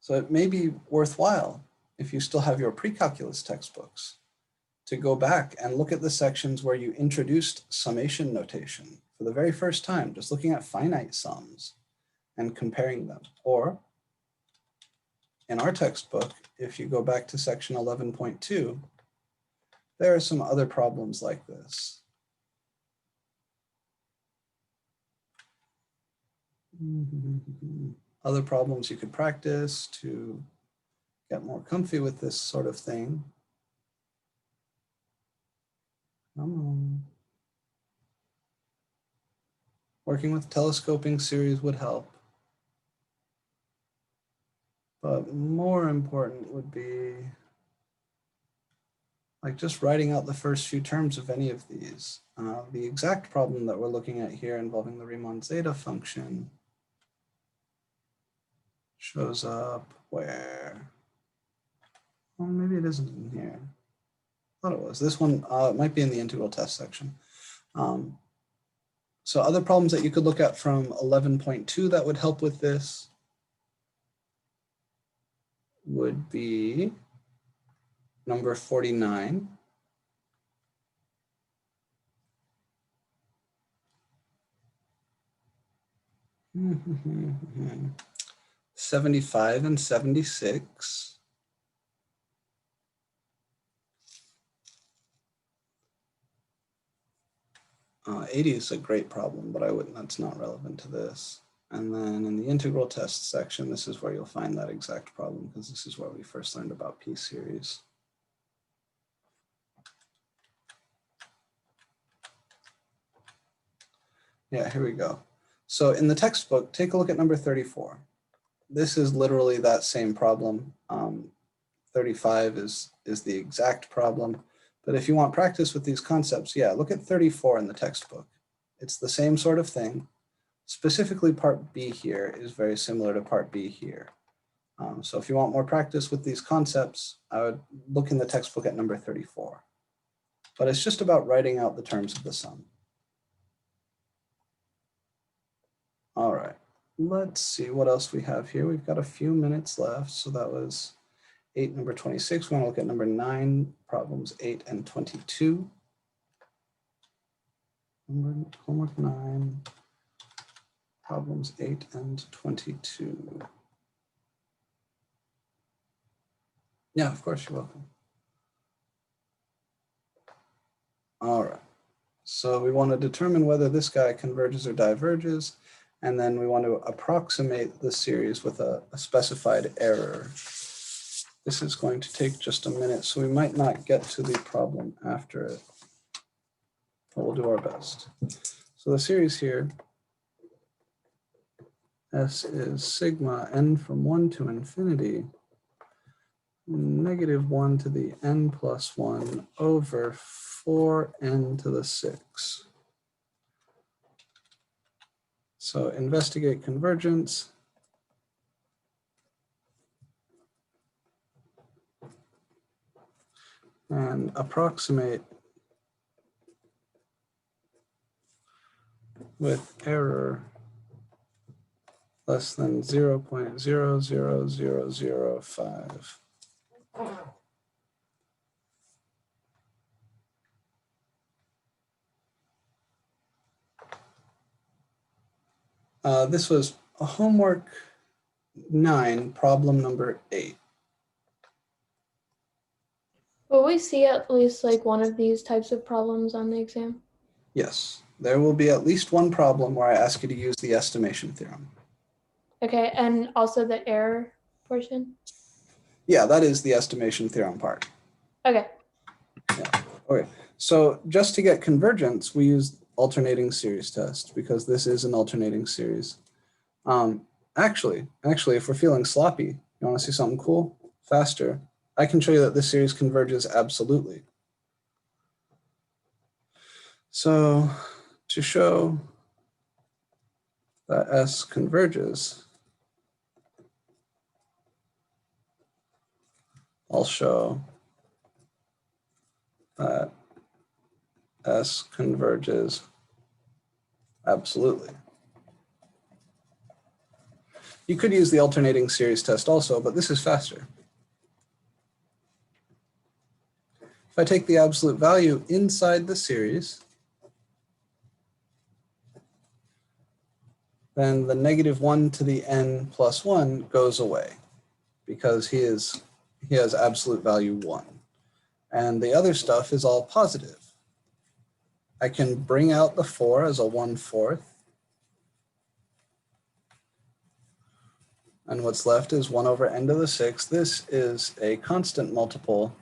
So it may be worthwhile, if you still have your pre-calculus textbooks, to go back and look at the sections where you introduced summation notation for the very first time, just looking at finite sums and comparing them. Or in our textbook, if you go back to section 11.2, there are some other problems like this. Other problems you could practice to get more comfy with this sort of thing. Working with telescoping series would help. But more important would be like just writing out the first few terms of any of these. The exact problem that we're looking at here involving the Riemann zeta function shows up where? Well, maybe it isn't in here. I thought it was. This one might be in the integral test section. So other problems that you could look at from 11.2 that would help with this would be number 49. Mm-hmm. 75 and 76. 80 is a great problem, but that's not relevant to this. And then in the integral test section, this is where you'll find that exact problem, because this is where we first learned about P-series. Yeah, here we go. So in the textbook, take a look at number 34. This is literally that same problem. 35 is the exact problem. But if you want practice with these concepts, yeah, look at 34 in the textbook. It's the same sort of thing. Specifically, part B here is very similar to part B here. So if you want more practice with these concepts, I would look in the textbook at number 34. but it's just about writing out the terms of the sum. All right, let's see what else we have here. We've got a few minutes left. So that was 8, number 26. We're gonna look at number 9, problems 8 and 22. Homework 9, problems 8 and 22. Yeah, of course, you're welcome. All right, so we want to determine whether this guy converges or diverges, and then we want to approximate the series with a specified error. This is going to take just a minute, so we might not get to the problem after it, but we'll do our best. So the series here, S is sigma n from 1 to infinity, -1 to the n plus 1 over 4n to the 6. So investigate convergence. And approximate with error less than 0.00005. This was a homework 9, problem number 8. Will we see at least like one of these types of problems on the exam? Yes, there will be at least one problem where I ask you to use the estimation theorem. Okay, and also the error portion? Yeah, that is the estimation theorem part. Okay. Yeah. Okay, so just to get convergence, we use alternating series test because this is an alternating series. Actually, if we're feeling sloppy, you want to see something cool, faster, I can show you that this series converges absolutely. So to show that S converges, I'll show that S converges absolutely. You could use the alternating series test also, but this is faster. If I take the absolute value inside the series, then the -1 to the n plus 1 goes away because he has absolute value 1. And the other stuff is all positive. I can bring out the 4 as a 1/4. And what's left is 1 over n to the 6. This is a constant multiple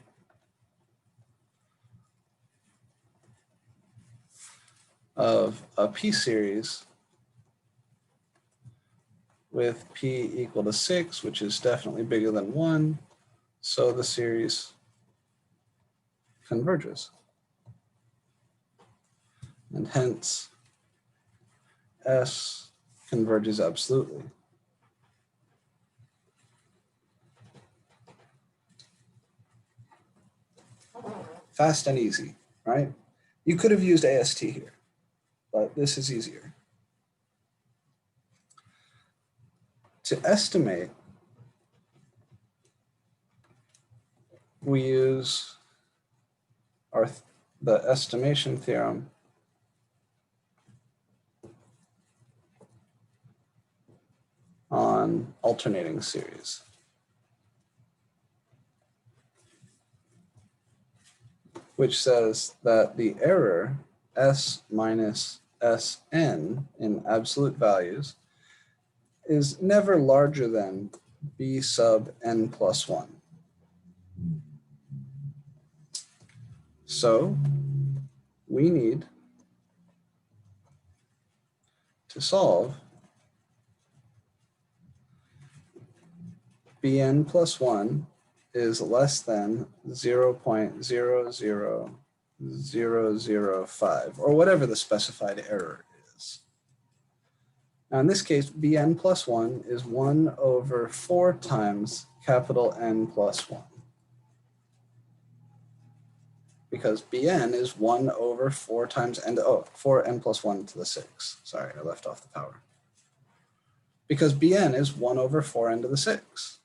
of a p-series with p equal to 6, which is definitely bigger than 1. So the series converges. And hence, S converges absolutely. Fast and easy, right? You could have used AST here, but this is easier. To estimate, we use the estimation theorem on alternating series. Which says that the error S minus Sn in absolute values is never larger than B sub n plus 1. So we need to solve Bn plus 1 is less than 0.00005, or whatever the specified error is. Now in this case, Bn plus 1 is 1 over 4 times capital N plus 1. because Bn is 1 over 4 times n, 4n plus 1 to the 6. Sorry, I left off the power. Because Bn is 1 over 4n to the 6.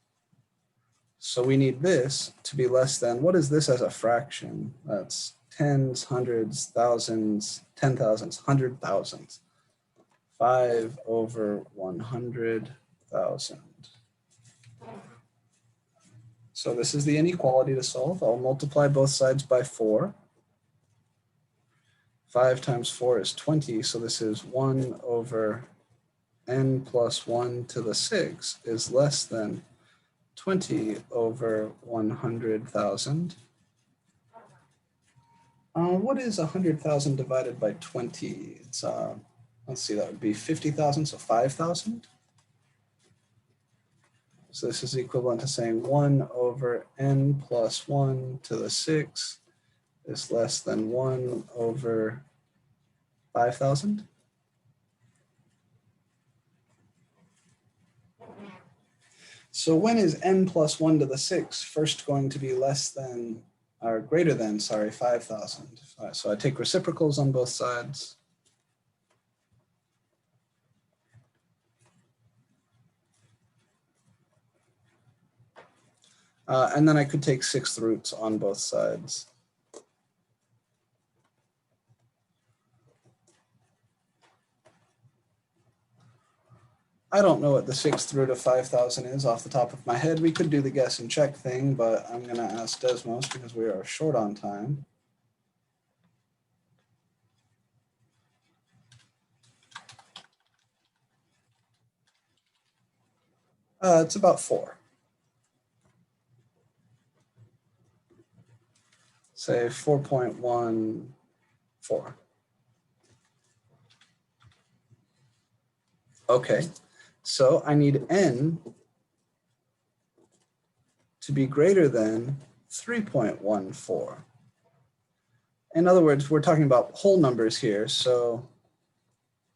So we need this to be less than, what is this as a fraction? That's tens, hundreds, thousands, 10,000s, 100,000s. 5 over 100,000. So this is the inequality to solve. I'll multiply both sides by 4. 5 times 4 is 20, so this is 1 over n plus 1 to the 6 is less than 20 over 100,000. What is 100,000 divided by 20? It's, let's see, that would be 50,000, so 5,000. So this is equivalent to saying 1 over n plus 1 to the 6 is less than 1 over 5,000. So when is n plus 1 to the 6 first going to be less than, or greater than, sorry, 5,000? So I take reciprocals on both sides. And then I could take 6th roots on both sides. I don't know what the 6th root of 5,000 is off the top of my head. We could do the guess and check thing, but I'm going to ask Desmos because we are short on time. It's about 4. Say 4.14. Okay, so I need n to be greater than 3.14. In other words, we're talking about whole numbers here, so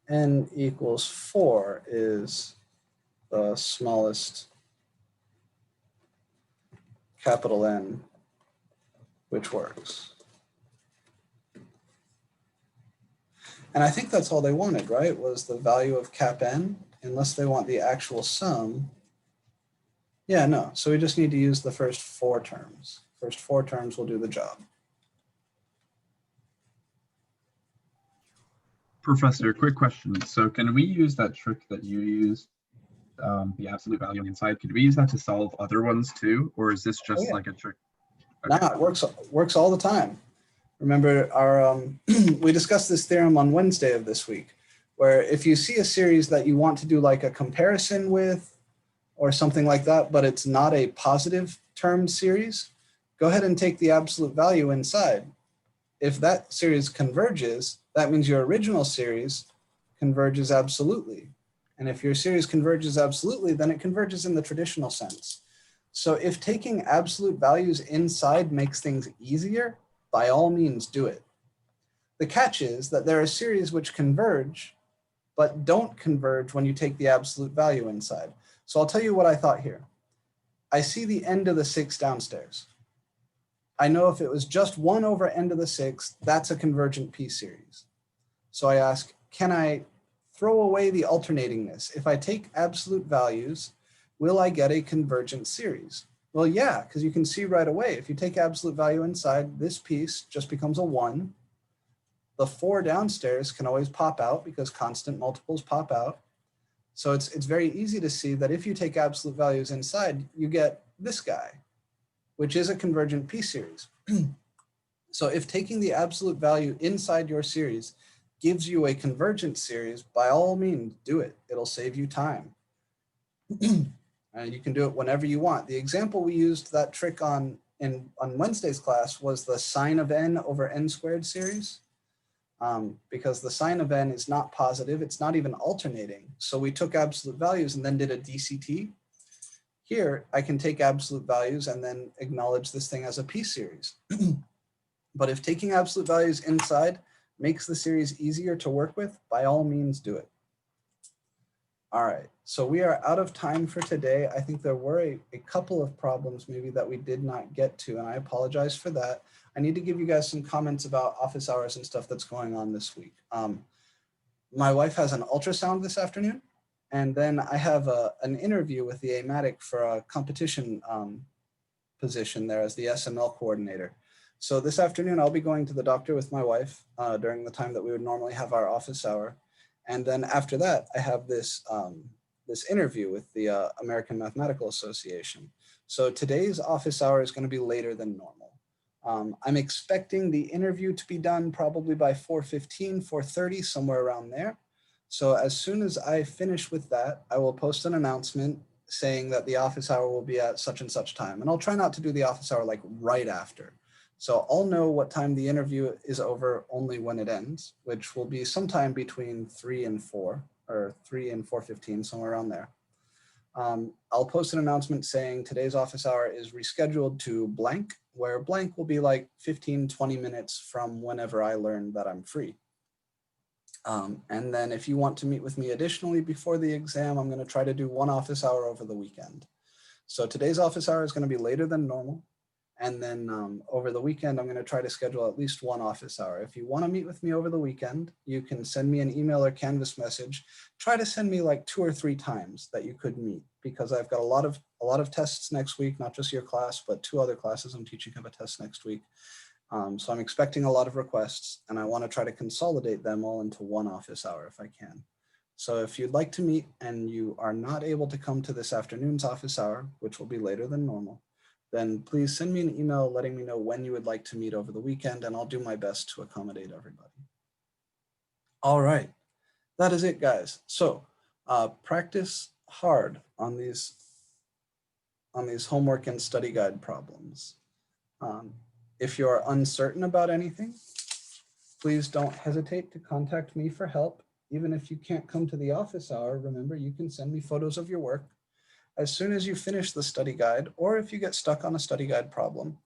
n equals 4 is the smallest capital N, which works. And I think that's all they wanted, right? Was the value of cap N, unless they want the actual sum. Yeah, no, so we just need to use the first 4 terms. First 4 terms will do the job. Professor, quick question. So can we use that trick that you used, the absolute value on the inside? Could we use that to solve other ones too? Or is this just like a trick? Okay. Nah, it works all the time. Remember our, we discussed this theorem on Wednesday of this week, where if you see a series that you want to do like a comparison with or something like that, but it's not a positive term series, go ahead and take the absolute value inside. If that series converges, that means your original series converges absolutely. And if your series converges absolutely, then it converges in the traditional sense. So if taking absolute values inside makes things easier, by all means do it. The catch is that there are series which converge, but don't converge when you take the absolute value inside. So I'll tell you what I thought here. I see the n to the 6 downstairs. I know if it was just 1 over n to the 6, that's a convergent P series. So I ask, can I throw away the alternatingness? If I take absolute values, will I get a convergent series? Well, yeah, because you can see right away, if you take absolute value inside, this piece just becomes a 1. The 4 downstairs can always pop out because constant multiples pop out. So it's very easy to see that if you take absolute values inside, you get this guy, which is a convergent P series. So if taking the absolute value inside your series gives you a convergent series, by all means, do it. It'll save you time. And you can do it whenever you want. The example we used that trick on Wednesday's class was the sine of n over n squared series. Because the sine of n is not positive, it's not even alternating. So we took absolute values and then did a DCT. Here, I can take absolute values and then acknowledge this thing as a P series. But if taking absolute values inside makes the series easier to work with, by all means do it. All right, so we are out of time for today. I think there were a couple of problems maybe that we did not get to, and I apologize for that. I need to give you guys some comments about office hours and stuff that's going on this week. My wife has an ultrasound this afternoon, and then I have an interview with the AMATIC for a competition position there as the SML coordinator. So this afternoon, I'll be going to the doctor with my wife during the time that we would normally have our office hour. And then after that, I have this, this interview with the American Mathematical Association. So today's office hour is going to be later than normal. I'm expecting the interview to be done probably by 4:15, 4:30, somewhere around there. So as soon as I finish with that, I will post an announcement saying that the office hour will be at such and such time. And I'll try not to do the office hour like right after. So I'll know what time the interview is over only when it ends, which will be sometime between 3 and 4 or 3 and 4:15, somewhere around there. I'll post an announcement saying today's office hour is rescheduled to blank, where blank will be like 15, 20 minutes from whenever I learn that I'm free. And then if you want to meet with me additionally before the exam, I'm going to try to do one office hour over the weekend. So today's office hour is going to be later than normal. And then over the weekend, I'm going to try to schedule at least one office hour. If you want to meet with me over the weekend, you can send me an email or Canvas message. Try to send me like 2 or 3 times that you could meet, because I've got a lot of tests next week, not just your class, but 2 other classes I'm teaching have a test next week. So I'm expecting a lot of requests, and I want to try to consolidate them all into one office hour if I can. So if you'd like to meet and you are not able to come to this afternoon's office hour, which will be later than normal, then please send me an email letting me know when you would like to meet over the weekend, and I'll do my best to accommodate everybody. All right, that is it, guys. So practice hard on these homework and study guide problems. If you're uncertain about anything, please don't hesitate to contact me for help. Even if you can't come to the office hour, remember, you can send me photos of your work. As soon as you finish the study guide, or if you get stuck on a study guide problem,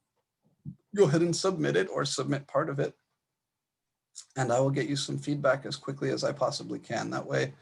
go ahead and submit it or submit part of it. And I will get you some feedback as quickly as I possibly can. That way,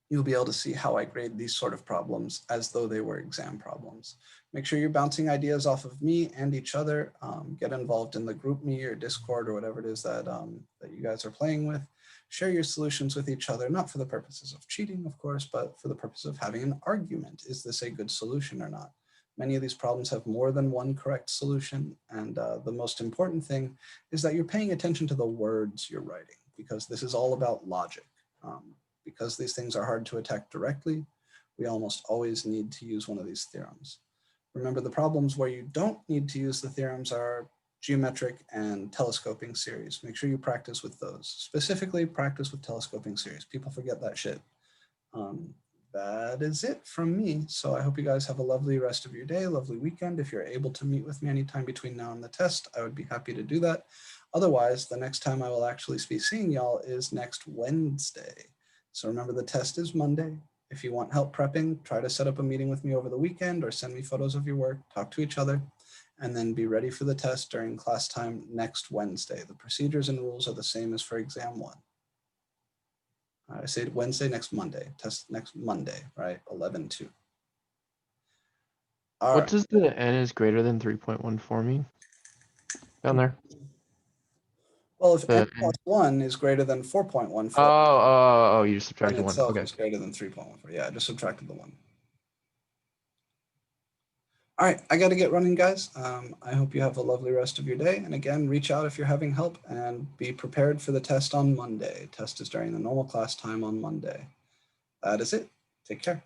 you'll be able to see how I grade these sort of problems as though they were exam problems. Make sure you're bouncing ideas off of me and each other. Get involved in the GroupMe or Discord or whatever it is that, that you guys are playing with. Share your solutions with each other, not for the purposes of cheating, of course, but for the purpose of having an argument. Is this a good solution or not? Many of these problems have more than one correct solution. And the most important thing is that you're paying attention to the words you're writing, because this is all about logic. Because these things are hard to attack directly, we almost always need to use one of these theorems. Remember, the problems where you don't need to use the theorems are geometric and telescoping series. Make sure you practice with those. Specifically, practice with telescoping series. People forget that shit. That is it from me. So I hope you guys have a lovely rest of your day, lovely weekend. If you're able to meet with me anytime between now and the test, I would be happy to do that. Otherwise, the next time I will actually be seeing y'all is next Wednesday. So remember, the test is Monday. If you want help prepping, try to set up a meeting with me over the weekend or send me photos of your work, talk to each other, and then be ready for the test during class time next Wednesday. The procedures and rules are the same as for exam 1. I say Wednesday, next Monday, test next Monday, right? 11/2. What does the n is greater than 3.14 mean? Down there. Well, if n plus 1 is greater than 4.14, oh, you just subtracted n 1. itself Okay. is greater than 3.14. Yeah, I just subtracted the 1. All right, I got to get running, guys. I hope you have a lovely rest of your day. And again, reach out if you're having help, and be prepared for the test on Monday. Test is during the normal class time on Monday. That is it. Take care.